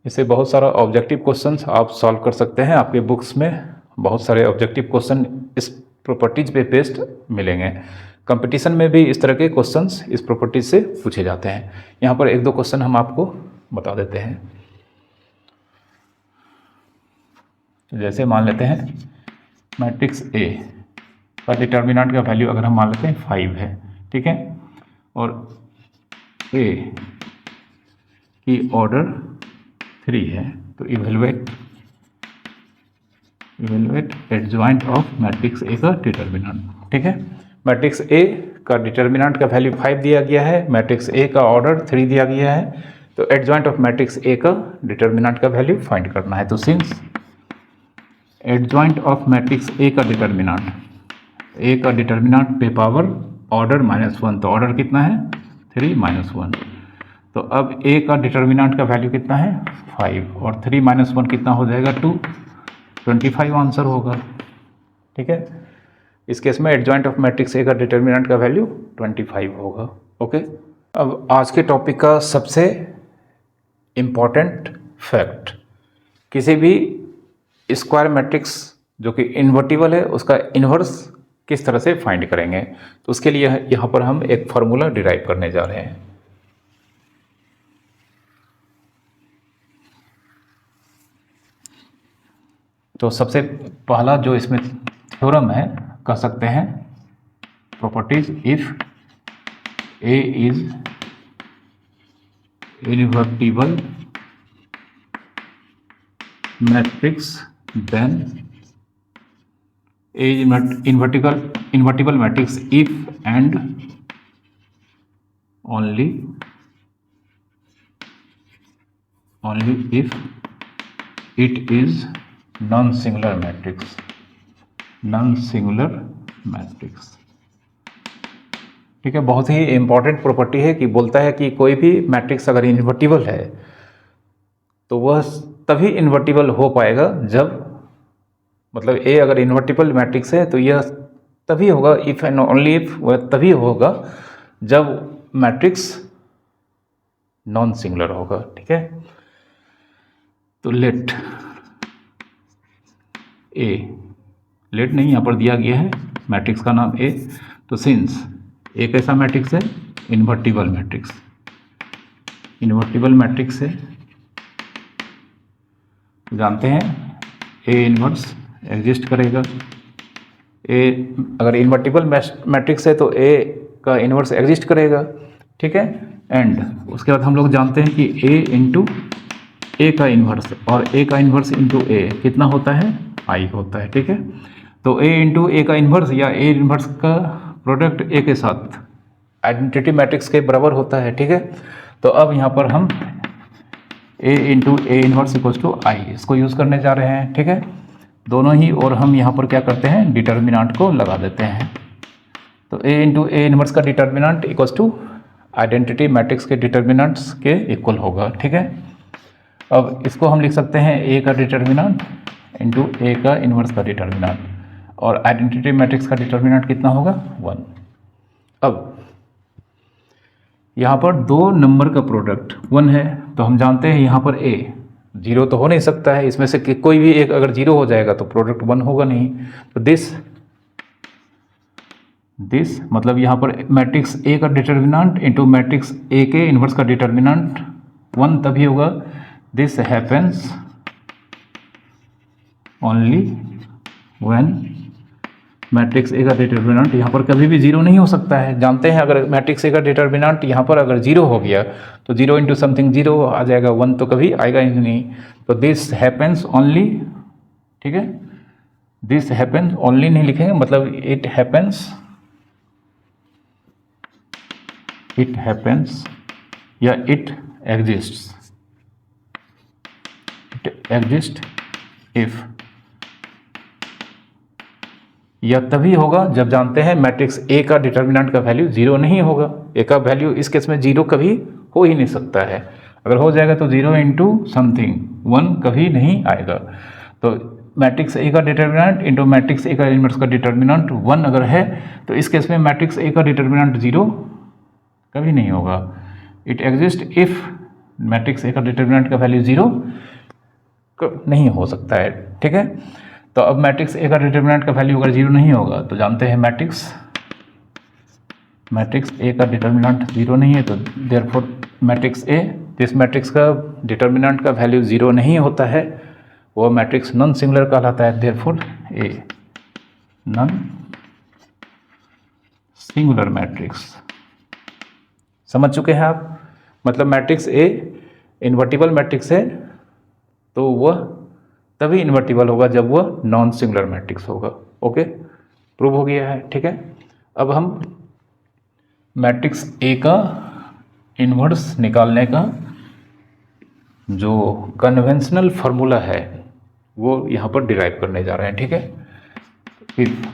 S1: इससे बहुत सारा ऑब्जेक्टिव क्वेश्चंस आप सॉल्व कर सकते हैं। आपके बुक्स में बहुत सारे ऑब्जेक्टिव क्वेश्चन इस प्रॉपर्टीज पे बेस्ड मिलेंगे। कंपटीशन में भी इस तरह के क्वेश्चंस इस प्रॉपर्टीज से पूछे जाते हैं। यहाँ पर एक दो क्वेश्चन हम आपको बता देते हैं। जैसे मान लेते हैं मैट्रिक्स A का डिटर्मिनेंट का वैल्यू अगर हम मान लेते हैं 5 है, ठीक है, और A की ऑर्डर 3 है, तो evaluate adjoint of matrix A का डिटर्मिनेंट। ठीक है, मैट्रिक्स A का डिटर्मिनेंट का वैल्यू 5 दिया गया है, मैट्रिक्स A का ऑर्डर 3 दिया गया है, तो एडजॉइंट ऑफ मैट्रिक्स A का डिटर्मिनेंट का वैल्यू फाइंड करना है। तो since adjoint of matrix A का डिटर्मिनेंट पे पावर ऑर्डर -1, तो ऑर्डर कितना है 3 - 1, तो अब A का डिटर्मिनेंट का वैल्यू कितना है 5 और 3 - 1 कितना हो जाएगा 2, 25 आंसर होगा। ठीक है, इस केस में एडजॉइंट ऑफ मैट्रिक्स A का डिटर्मिनेंट का वैल्यू 25 होगा। ओके, अब आज के टॉपिक का सबसे इम्पॉर्टेंट फैक्ट, किसी भी स्क्वायर मैट्रिक्स जो कि इन्वर्टिबल है उसका इन्वर्स किस तरह से फाइंड करेंगे, तो उसके लिए यहाँ पर हम एक फार्मूला डिराइव करने जा रहे हैं। तो सबसे पहला जो इसमें थ्योरम है कह सकते हैं properties, if A is invertible matrix then A is invertible matrix if and only if it is non-singular matrix। ठीक है, बहुत ही इंपॉर्टेंट प्रॉपर्टी है कि बोलता है कि कोई भी मैट्रिक्स अगर इन्वर्टिबल है तो वह तभी इन्वर्टिबल हो पाएगा जब, मतलब A अगर इन्वर्टिबल मैट्रिक्स है तो यह तभी होगा, इफ़ एंड ओनली इफ वह तभी होगा जब मैट्रिक्स नॉन सिंगुलर होगा। ठीक है, तो लेट नहीं, यहाँ पर दिया गया है मैट्रिक्स का नाम A, तो सिंस A कैसा मैट्रिक्स है इन्वर्टिबल मैट्रिक्स है, जानते हैं A इन्वर्स एग्जिस्ट करेगा। A अगर इन्वर्टिबल मैट्रिक्स है तो A का इन्वर्स एग्जिस्ट करेगा। ठीक है, एंड उसके बाद हम लोग जानते हैं कि A इंटू A का इन्वर्स और A का इन्वर्स इंटू A कितना होता है I होता है। ठीक है, तो A इंटू A का इन्वर्स या A इन्वर्स का प्रोडक्ट A के साथ आइडेंटिटी मैट्रिक्स के बराबर होता है। ठीक है, तो अब यहाँ पर हम A into A inverse equals to I इसको यूज़ करने जा रहे हैं। ठीक है, दोनों ही, और हम यहाँ पर क्या करते हैं डिटर्मिनेंट को लगा देते हैं। तो A इंटू A इन्वर्स का determinant equals to identity matrix के डिटर्मिनेंट्स के इक्वल होगा। ठीक है, अब इसको हम लिख सकते हैं A का डिटर्मिनेंट इंटू A का इन्वर्स का डिटर्मिनेंट, और आइडेंटिटी मैट्रिक्स का डिटर्मिनेंट कितना होगा 1। अब यहाँ पर दो नंबर का प्रोडक्ट 1 है, तो हम जानते हैं यहाँ पर A 0 तो हो नहीं सकता है, इसमें से कोई भी एक अगर 0 हो जाएगा तो प्रोडक्ट 1 होगा नहीं। तो दिस मतलब यहाँ पर मैट्रिक्स A का डिटर्मिनेंट इंटू मैट्रिक्स A के इन्वर्स का डिटर्मिनेंट 1 तभी होगा। This happens only when matrix A का डिटर्मिनेंट यहाँ पर कभी भी 0 नहीं हो सकता है। जानते हैं अगर मैट्रिक्स A का डिटर्मिनेंट यहाँ पर अगर 0 हो गया तो 0 इंटू समथिंग 0 आ जाएगा, 1 तो कभी आएगा ही नहीं। तो दिस हैपेंस ओनली, ठीक है, दिस हैपेंस ओनली नहीं लिखेंगे, मतलब इट हैपेंस या इट एग्जिस्ट इफ, यह तभी होगा जब जानते हैं मैट्रिक्स A का डिटर्मिनेंट का वैल्यू 0 नहीं होगा। A का वैल्यू इस केस में 0 कभी हो ही नहीं सकता है, अगर हो जाएगा तो 0 इंटू समथिंग 1 कभी नहीं आएगा। तो मैट्रिक्स ए का डिटर्मिनेंट इंटू मैट्रिक्स ए का इनवर्स का डिटर्मिनेंट 1 अगर है तो इस केस में मैट्रिक्स ए का डिटर्मिनेंट 0 कभी नहीं होगा। It exist if matrix A का डिटर्मिनेंट का वैल्यू 0 नहीं हो सकता है, ठीक है। तो अब मैट्रिक्स ए का डिटर्मिनेंट का वैल्यू अगर 0 नहीं होगा तो जानते हैं मैट्रिक्स ए का डिटर्मिनेंट 0 नहीं है, तो देयरफॉर मैट्रिक्स ए, जिस मैट्रिक्स का डिटर्मिनेंट का वैल्यू 0 नहीं होता है वो मैट्रिक्स नॉन सिंगुलर कहलाता है। देयरफॉर ए नॉन सिंगुलर मैट्रिक्स। समझ चुके हैं आप? मतलब मैट्रिक्स ए इन्वर्टिबल मैट्रिक्स है तो वह तभी इन्वर्टिबल होगा जब वह नॉन सिंगुलर मैट्रिक्स होगा। ओके, प्रूव हो गया है, ठीक है। अब हम मैट्रिक्स ए का इन्वर्स निकालने का जो कन्वेंशनल फार्मूला है वो यहाँ पर डिराइव करने जा रहे हैं, ठीक है। If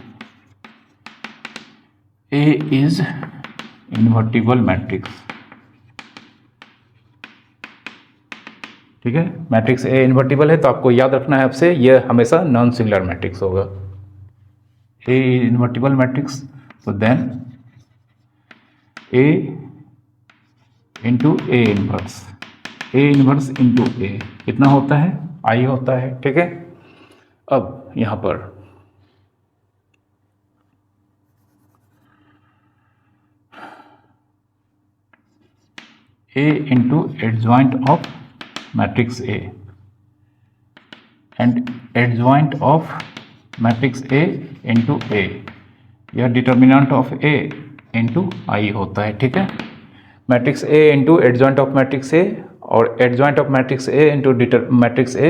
S1: A is invertible matrix, ठीक है। मैट्रिक्स ए इन्वर्टिबल है तो आपको याद रखना है आपसे, यह हमेशा नॉन सिंगुलर मैट्रिक्स होगा। ए इन्वर्टिबल मैट्रिक्स, तो then A into A inverse, A inverse into A कितना होता है? आई होता है, ठीक है। अब यहाँ पर A into adjoint of matrix A and adjoint of matrix A into A, यह determinant of A into I होता है, ठीक है। Matrix A into adjoint of matrix A और adjoint of matrix A into matrix A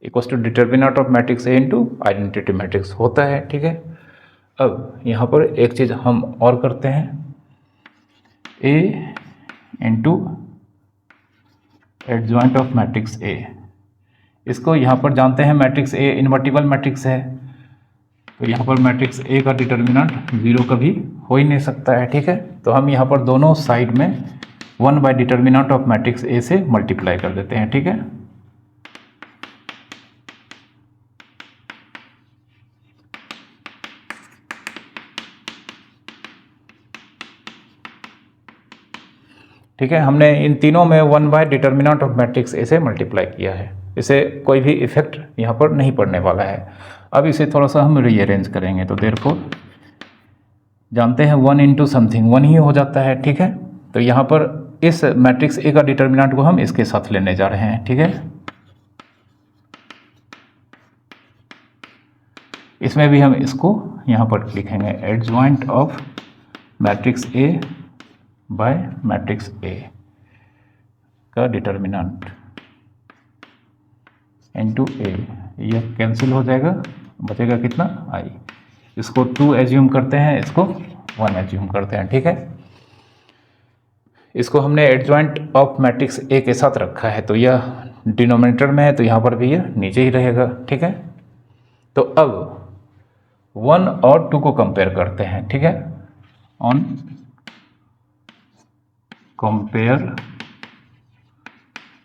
S1: equals to determinant of matrix A into identity matrix होता है, ठीक है। अब यहाँ पर एक चीज़ हम और करते हैं, A into adjoint of matrix A, इसको यहाँ पर जानते हैं मैट्रिक्स ए इन्वर्टिबल मैट्रिक्स है तो यहाँ पर मैट्रिक्स ए का डिटर्मिनेंट 0 कभी हो ही नहीं सकता है, ठीक है। तो हम यहाँ पर दोनों साइड में 1 बाय डिटर्मिनेंट ऑफ मैट्रिक्स ए से मल्टीप्लाई कर देते हैं, ठीक है। ठीक है, हमने इन तीनों में 1 बाय डिटर्मिनेंट ऑफ मैट्रिक्स ए से मल्टीप्लाई किया है, इसे कोई भी इफेक्ट यहाँ पर नहीं पड़ने वाला है। अब इसे थोड़ा सा हम रीअरेंज करेंगे तो देयरफॉर जानते हैं 1 इंटू समथिंग 1 ही हो जाता है, ठीक है। तो यहाँ पर इस मैट्रिक्स ए का डिटर्मिनेंट को हम इसके साथ लेने जा रहे हैं, ठीक है। इसमें भी हम इसको यहाँ पर लिखेंगे adjoint of matrix A by matrix A का डिटर्मिनेंट इनटू ए, यह कैंसिल हो जाएगा, बचेगा कितना? आई। इसको 2 एज्यूम करते हैं, इसको 1 एज्यूम करते हैं, ठीक है। इसको हमने एडजॉइंट ऑफ मैट्रिक्स ए के साथ रखा है तो यह डिनोमिनेटर में है तो यहाँ पर भी यह नीचे ही रहेगा, ठीक है। तो अब 1 और 2 को कंपेयर करते हैं, ठीक है। ऑन कंपेयर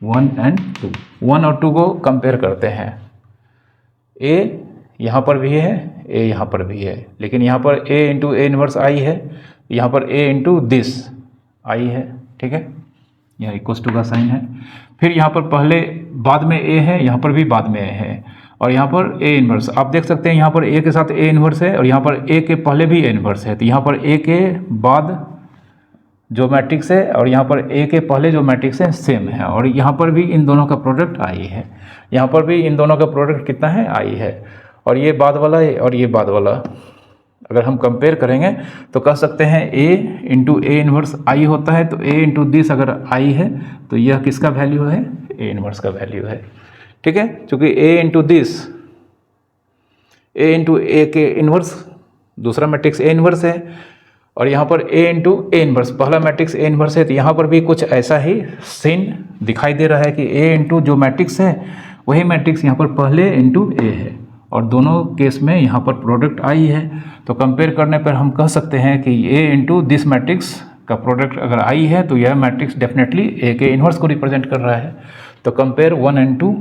S1: 1 एंड 2, 1 और 2 को कंपेयर करते हैं। ए यहाँ पर भी है, ए यहाँ पर भी है, लेकिन यहाँ पर ए इंटू ए इनवर्स आई है, यहाँ पर ए इंटू दिस आई है, ठीक है। यह इक्वल्स टू का साइन है। फिर यहाँ पर पहले बाद में ए है, यहाँ पर भी बाद में ए है और यहाँ पर ए इनवर्स आप देख सकते हैं, यहाँ पर ए के साथ ए इनवर्स है और यहाँ पर ए के पहले भी ए इनवर्स है। तो यहाँ पर ए के बाद जो मैट्रिक्स है और यहाँ पर ए के पहले जो मैट्रिक्स है सेम है और यहाँ पर भी इन दोनों का प्रोडक्ट आई है, यहाँ पर भी इन दोनों का प्रोडक्ट कितना है? आई है। और ये बाद वाला है और ये बाद वाला अगर हम कंपेयर करेंगे तो कह सकते हैं ए इंटू ए इनवर्स आई होता है, तो ए इंटू दिस अगर आई है तो यह किसका वैल्यू है? ए इनवर्स का वैल्यू है, ठीक है। चूँकि ए इंटू दिस, ए इंटू ए के इनवर्स दूसरा मैट्रिक्स ए इनवर्स है और यहाँ पर ए इंटू ए इनवर्स पहला मैट्रिक्स ए इनवर्स है, तो यहाँ पर भी कुछ ऐसा ही सीन दिखाई दे रहा है कि ए इंटू जो मैट्रिक्स है वही मैट्रिक्स यहाँ पर पहले इंटू ए है और दोनों केस में यहाँ पर प्रोडक्ट आई है। तो कंपेयर करने पर हम कह सकते हैं कि ए इंटू दिस मैट्रिक्स का प्रोडक्ट अगर आई है तो यह मैट्रिक्स डेफिनेटली ए के इन्वर्स को रिप्रेजेंट कर रहा है। तो कंपेयर 1 एंड 2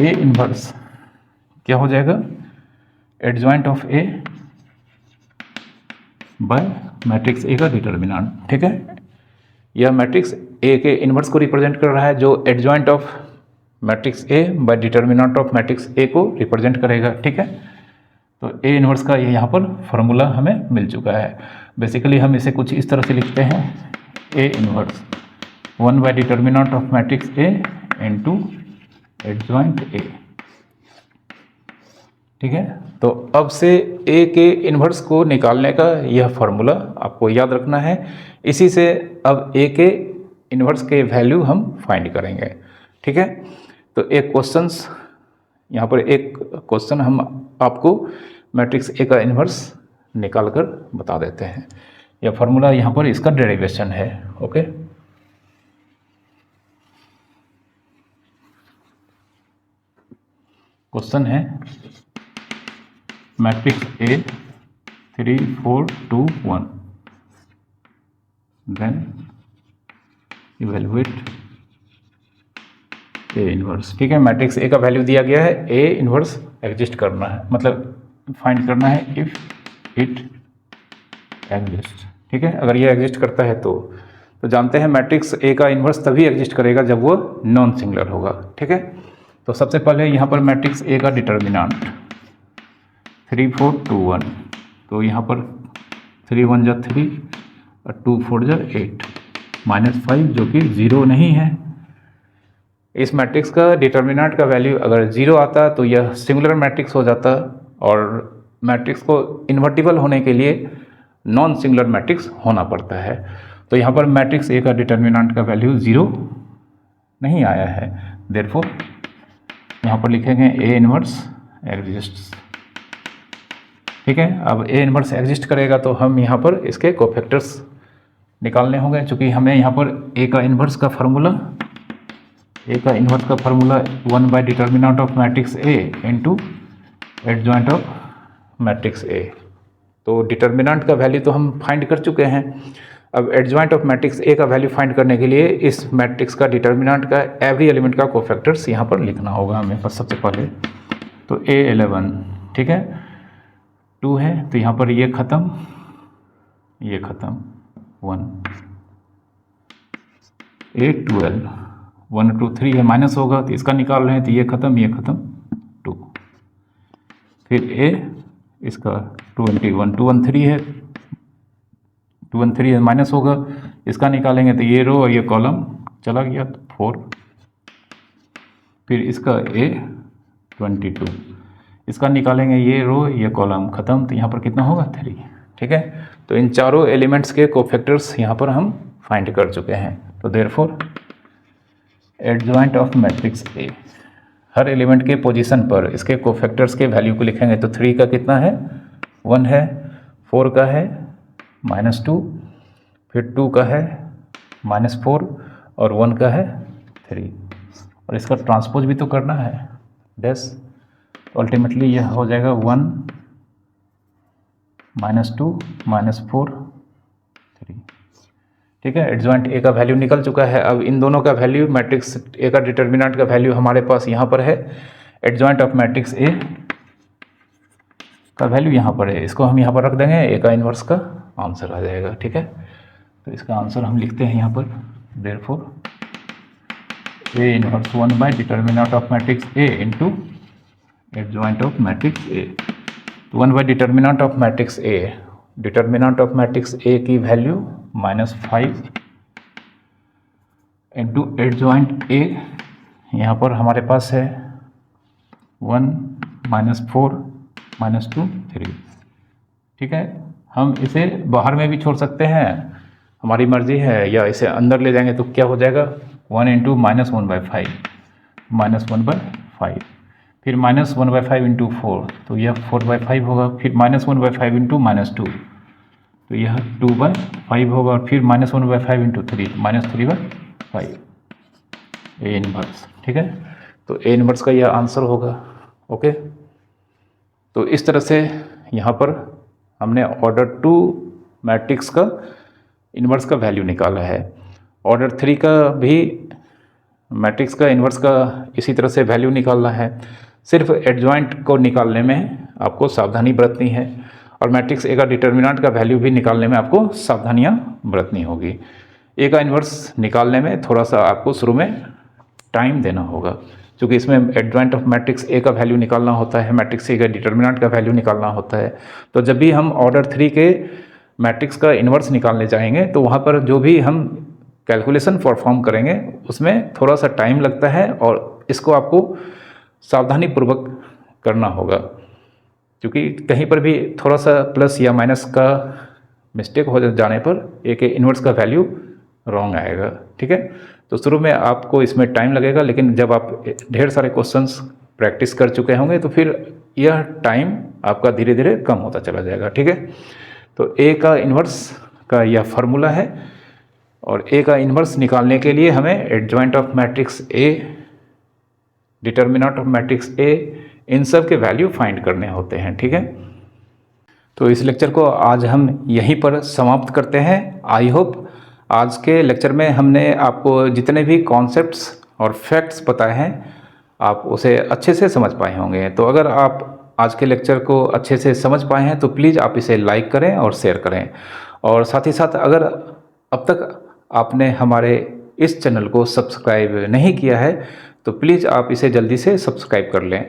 S1: ए इन्वर्स क्या हो जाएगा, adjoint of A by matrix A का डिटर्मिनेंट, ठीक है। यह मैट्रिक्स ए के इन्वर्स को रिप्रेजेंट कर रहा है, जो adjoint of matrix A bye determinant of matrix ए को रिप्रेजेंट करेगा, ठीक है। तो ए इन्वर्स का यहाँ पर फॉर्मूला हमें मिल चुका है। बेसिकली हम इसे कुछ इस तरह से लिखते हैं, A inverse 1 by determinant of matrix A into adjoint A, ठीक है। तो अब से ए के इन्वर्स को निकालने का यह फॉर्मूला आपको याद रखना है। इसी से अब ए के इन्वर्स के वैल्यू हम फाइंड करेंगे, ठीक है। तो एक क्वेश्चंस यहाँ पर, एक क्वेश्चन हम आपको मैट्रिक्स ए का इन्वर्स निकाल कर बता देते हैं। यह फॉर्मूला यहाँ पर इसका डेरिवेशन है, ओके। क्वेश्चन है matrix A 3 4 2 1, then evaluate A inverse, ठीक है। मैट्रिक्स ए का वैल्यू दिया गया है, ए इन्वर्स एग्जिस्ट करना है, मतलब फाइंड करना है इफ इट एग्जिस्ट, ठीक है। अगर ये एग्जिस्ट करता है तो जानते हैं मैट्रिक्स ए का इन्वर्स तभी एग्जिस्ट करेगा जब वो नॉन सिंगुलर होगा, ठीक है। तो सबसे पहले यहाँ पर मैट्रिक्स ए का डिटर्मिनेंट 3 4 2 1, तो यहाँ पर 3 1 जा 3 और 2 4 जा 8 -5 जो कि 0 नहीं है। इस मैट्रिक्स का डिटर्मिनेंट का वैल्यू अगर 0 आता तो यह सिंगुलर मैट्रिक्स हो जाता, और मैट्रिक्स को इन्वर्टिबल होने के लिए नॉन सिंगुलर मैट्रिक्स होना पड़ता है। तो यहाँ पर मैट्रिक्स ए का डिटर्मिनेंट का वैल्यू 0 नहीं आया है, देयरफॉर यहाँ पर लिखेंगे ए इन्वर्स एग्जिस्ट्स, ठीक है। अब ए इन्वर्स एग्जिस्ट करेगा तो हम यहाँ पर इसके कोफैक्टर्स निकालने होंगे, चूँकि हमें यहाँ पर ए का इन्वर्स का formula 1 by determinant of matrix A into adjoint of matrix ए। तो डिटर्मिनेंट का वैल्यू तो हम फाइंड कर चुके हैं। अब एडजॉइंट ऑफ मैट्रिक्स ए का वैल्यू फाइंड करने के लिए इस मैट्रिक्स का डिटर्मिनेंट का एवरी एलिमेंट का कोफैक्टर्स यहाँ पर लिखना होगा हमें बस सबसे पहले। तो A11, ठीक है, 2 है तो यहाँ पर ये ख़त्म 1, A12 1 2 3 है, माइनस होगा तो इसका निकाल रहे हैं, तो ये ख़त्म 2, फिर A इसका 21 213 है, 213 है, माइनस होगा, इसका निकालेंगे तो ये रो और ये कॉलम चला गया तो 4, फिर इसका A22 इसका निकालेंगे, ये रो ये कॉलम ख़त्म, तो यहाँ पर कितना होगा 3, ठीक है। तो इन चारों एलिमेंट्स के कोफैक्टर्स यहाँ पर हम फाइंड कर चुके हैं। तो therefore adjoint of matrix A, her element के पोजीशन पर इसके कोफैक्टर्स के वैल्यू को लिखेंगे। तो 3 का कितना है 1 है, 4 का है -2, फिर 2 का है -4 और 1 का है 3, और इसका ट्रांसपोज भी तो करना है डैश, तो अल्टीमेटली यह हो जाएगा 1 -2 -4 3, ठीक है। एडजॉइंट ए का वैल्यू निकल चुका है। अब इन दोनों का वैल्यू, मैट्रिक्स ए का डिटर्मिनेंट का वैल्यू हमारे पास यहाँ पर है, एडजॉइंट ऑफ मैट्रिक्स ए का वैल्यू यहाँ पर है, इसको हम यहाँ पर रख देंगे, ए का इन्वर्स का आंसर आ जाएगा, ठीक है। तो इसका आंसर हम लिखते हैं यहाँ पर, therefore A inverse 1 by determinant of matrix A into adjoint of matrix ए। तो 1 by determinant of matrix A, determinant of matrix A की वैल्यू -5 इंटू एडजॉइंट ए, यहाँ पर हमारे पास है 1 -4 -2 3, ठीक है। हम इसे बाहर में भी छोड़ सकते हैं, हमारी मर्जी है, या इसे अंदर ले जाएंगे तो क्या हो जाएगा 1 इंटू -1/5 -1/5, फिर -1/5 इंटू 4 तो यह 4/5 होगा, फिर -1/5 इंटू -2 तो यह 2/5 होगा, और फिर -1/5 इंटू 3 -3/5 ए इन्वर्स, ठीक है। तो ए इन्वर्स का यह आंसर होगा, ओके। तो इस तरह से यहाँ पर हमने ऑर्डर 2 मैट्रिक्स का इन्वर्स का वैल्यू निकाला है। ऑर्डर 3 का भी मैट्रिक्स का इन्वर्स का इसी तरह से वैल्यू निकालना है। सिर्फ एडजॉइंट को निकालने में आपको सावधानी बरतनी है और मैट्रिक्स ए का डिटर्मिनेंट का वैल्यू भी निकालने में आपको सावधानियां बरतनी होगी। ए का इन्वर्स निकालने में थोड़ा सा आपको शुरू में टाइम देना होगा, क्योंकि इसमें एडजॉइंट ऑफ मैट्रिक्स ए का वैल्यू निकालना होता है, मैट्रिक्स ए का डिटर्मिनेंट का वैल्यू निकालना होता है। तो जब भी हम ऑर्डर 3 के मैट्रिक्स का इन्वर्स निकालने जाएंगे तो वहाँ पर जो भी हम कैलकुलेशन परफॉर्म करेंगे उसमें थोड़ा सा टाइम लगता है और इसको आपको सावधानीपूर्वक करना होगा, क्योंकि कहीं पर भी थोड़ा सा प्लस या माइनस का मिस्टेक हो जाने पर ए के इन्वर्स का वैल्यू रॉन्ग आएगा। ठीक है, तो शुरू में आपको इसमें टाइम लगेगा, लेकिन जब आप ढेर सारे क्वेश्चंस प्रैक्टिस कर चुके होंगे तो फिर यह टाइम आपका धीरे धीरे कम होता चला जाएगा। ठीक है, तो ए का इन्वर्स का यह फार्मूला है और ए का इन्वर्स निकालने के लिए हमें adjoint of matrix A, determinant of matrix A, इन सब के वैल्यू फाइंड करने होते हैं। ठीक है, तो इस लेक्चर को आज हम यहीं पर समाप्त करते हैं। आई होप आज के लेक्चर में हमने आपको जितने भी कॉन्सेप्ट्स और फैक्ट्स बताए हैं आप उसे अच्छे से समझ पाए होंगे। तो अगर आप आज के लेक्चर को अच्छे से समझ पाए हैं तो प्लीज़ आप इसे लाइक करें और शेयर करें, और साथ ही साथ अगर अब तक आपने हमारे इस चैनल को सब्सक्राइब नहीं किया है तो प्लीज़ आप इसे जल्दी से सब्सक्राइब कर लें।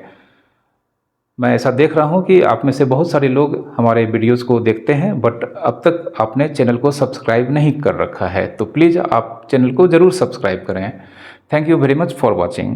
S1: मैं ऐसा देख रहा हूं कि आप में से बहुत सारे लोग हमारे वीडियोस को देखते हैं बट अब तक आपने चैनल को सब्सक्राइब नहीं कर रखा है, तो प्लीज़ आप चैनल को ज़रूर सब्सक्राइब करें। Thank you very much for watching.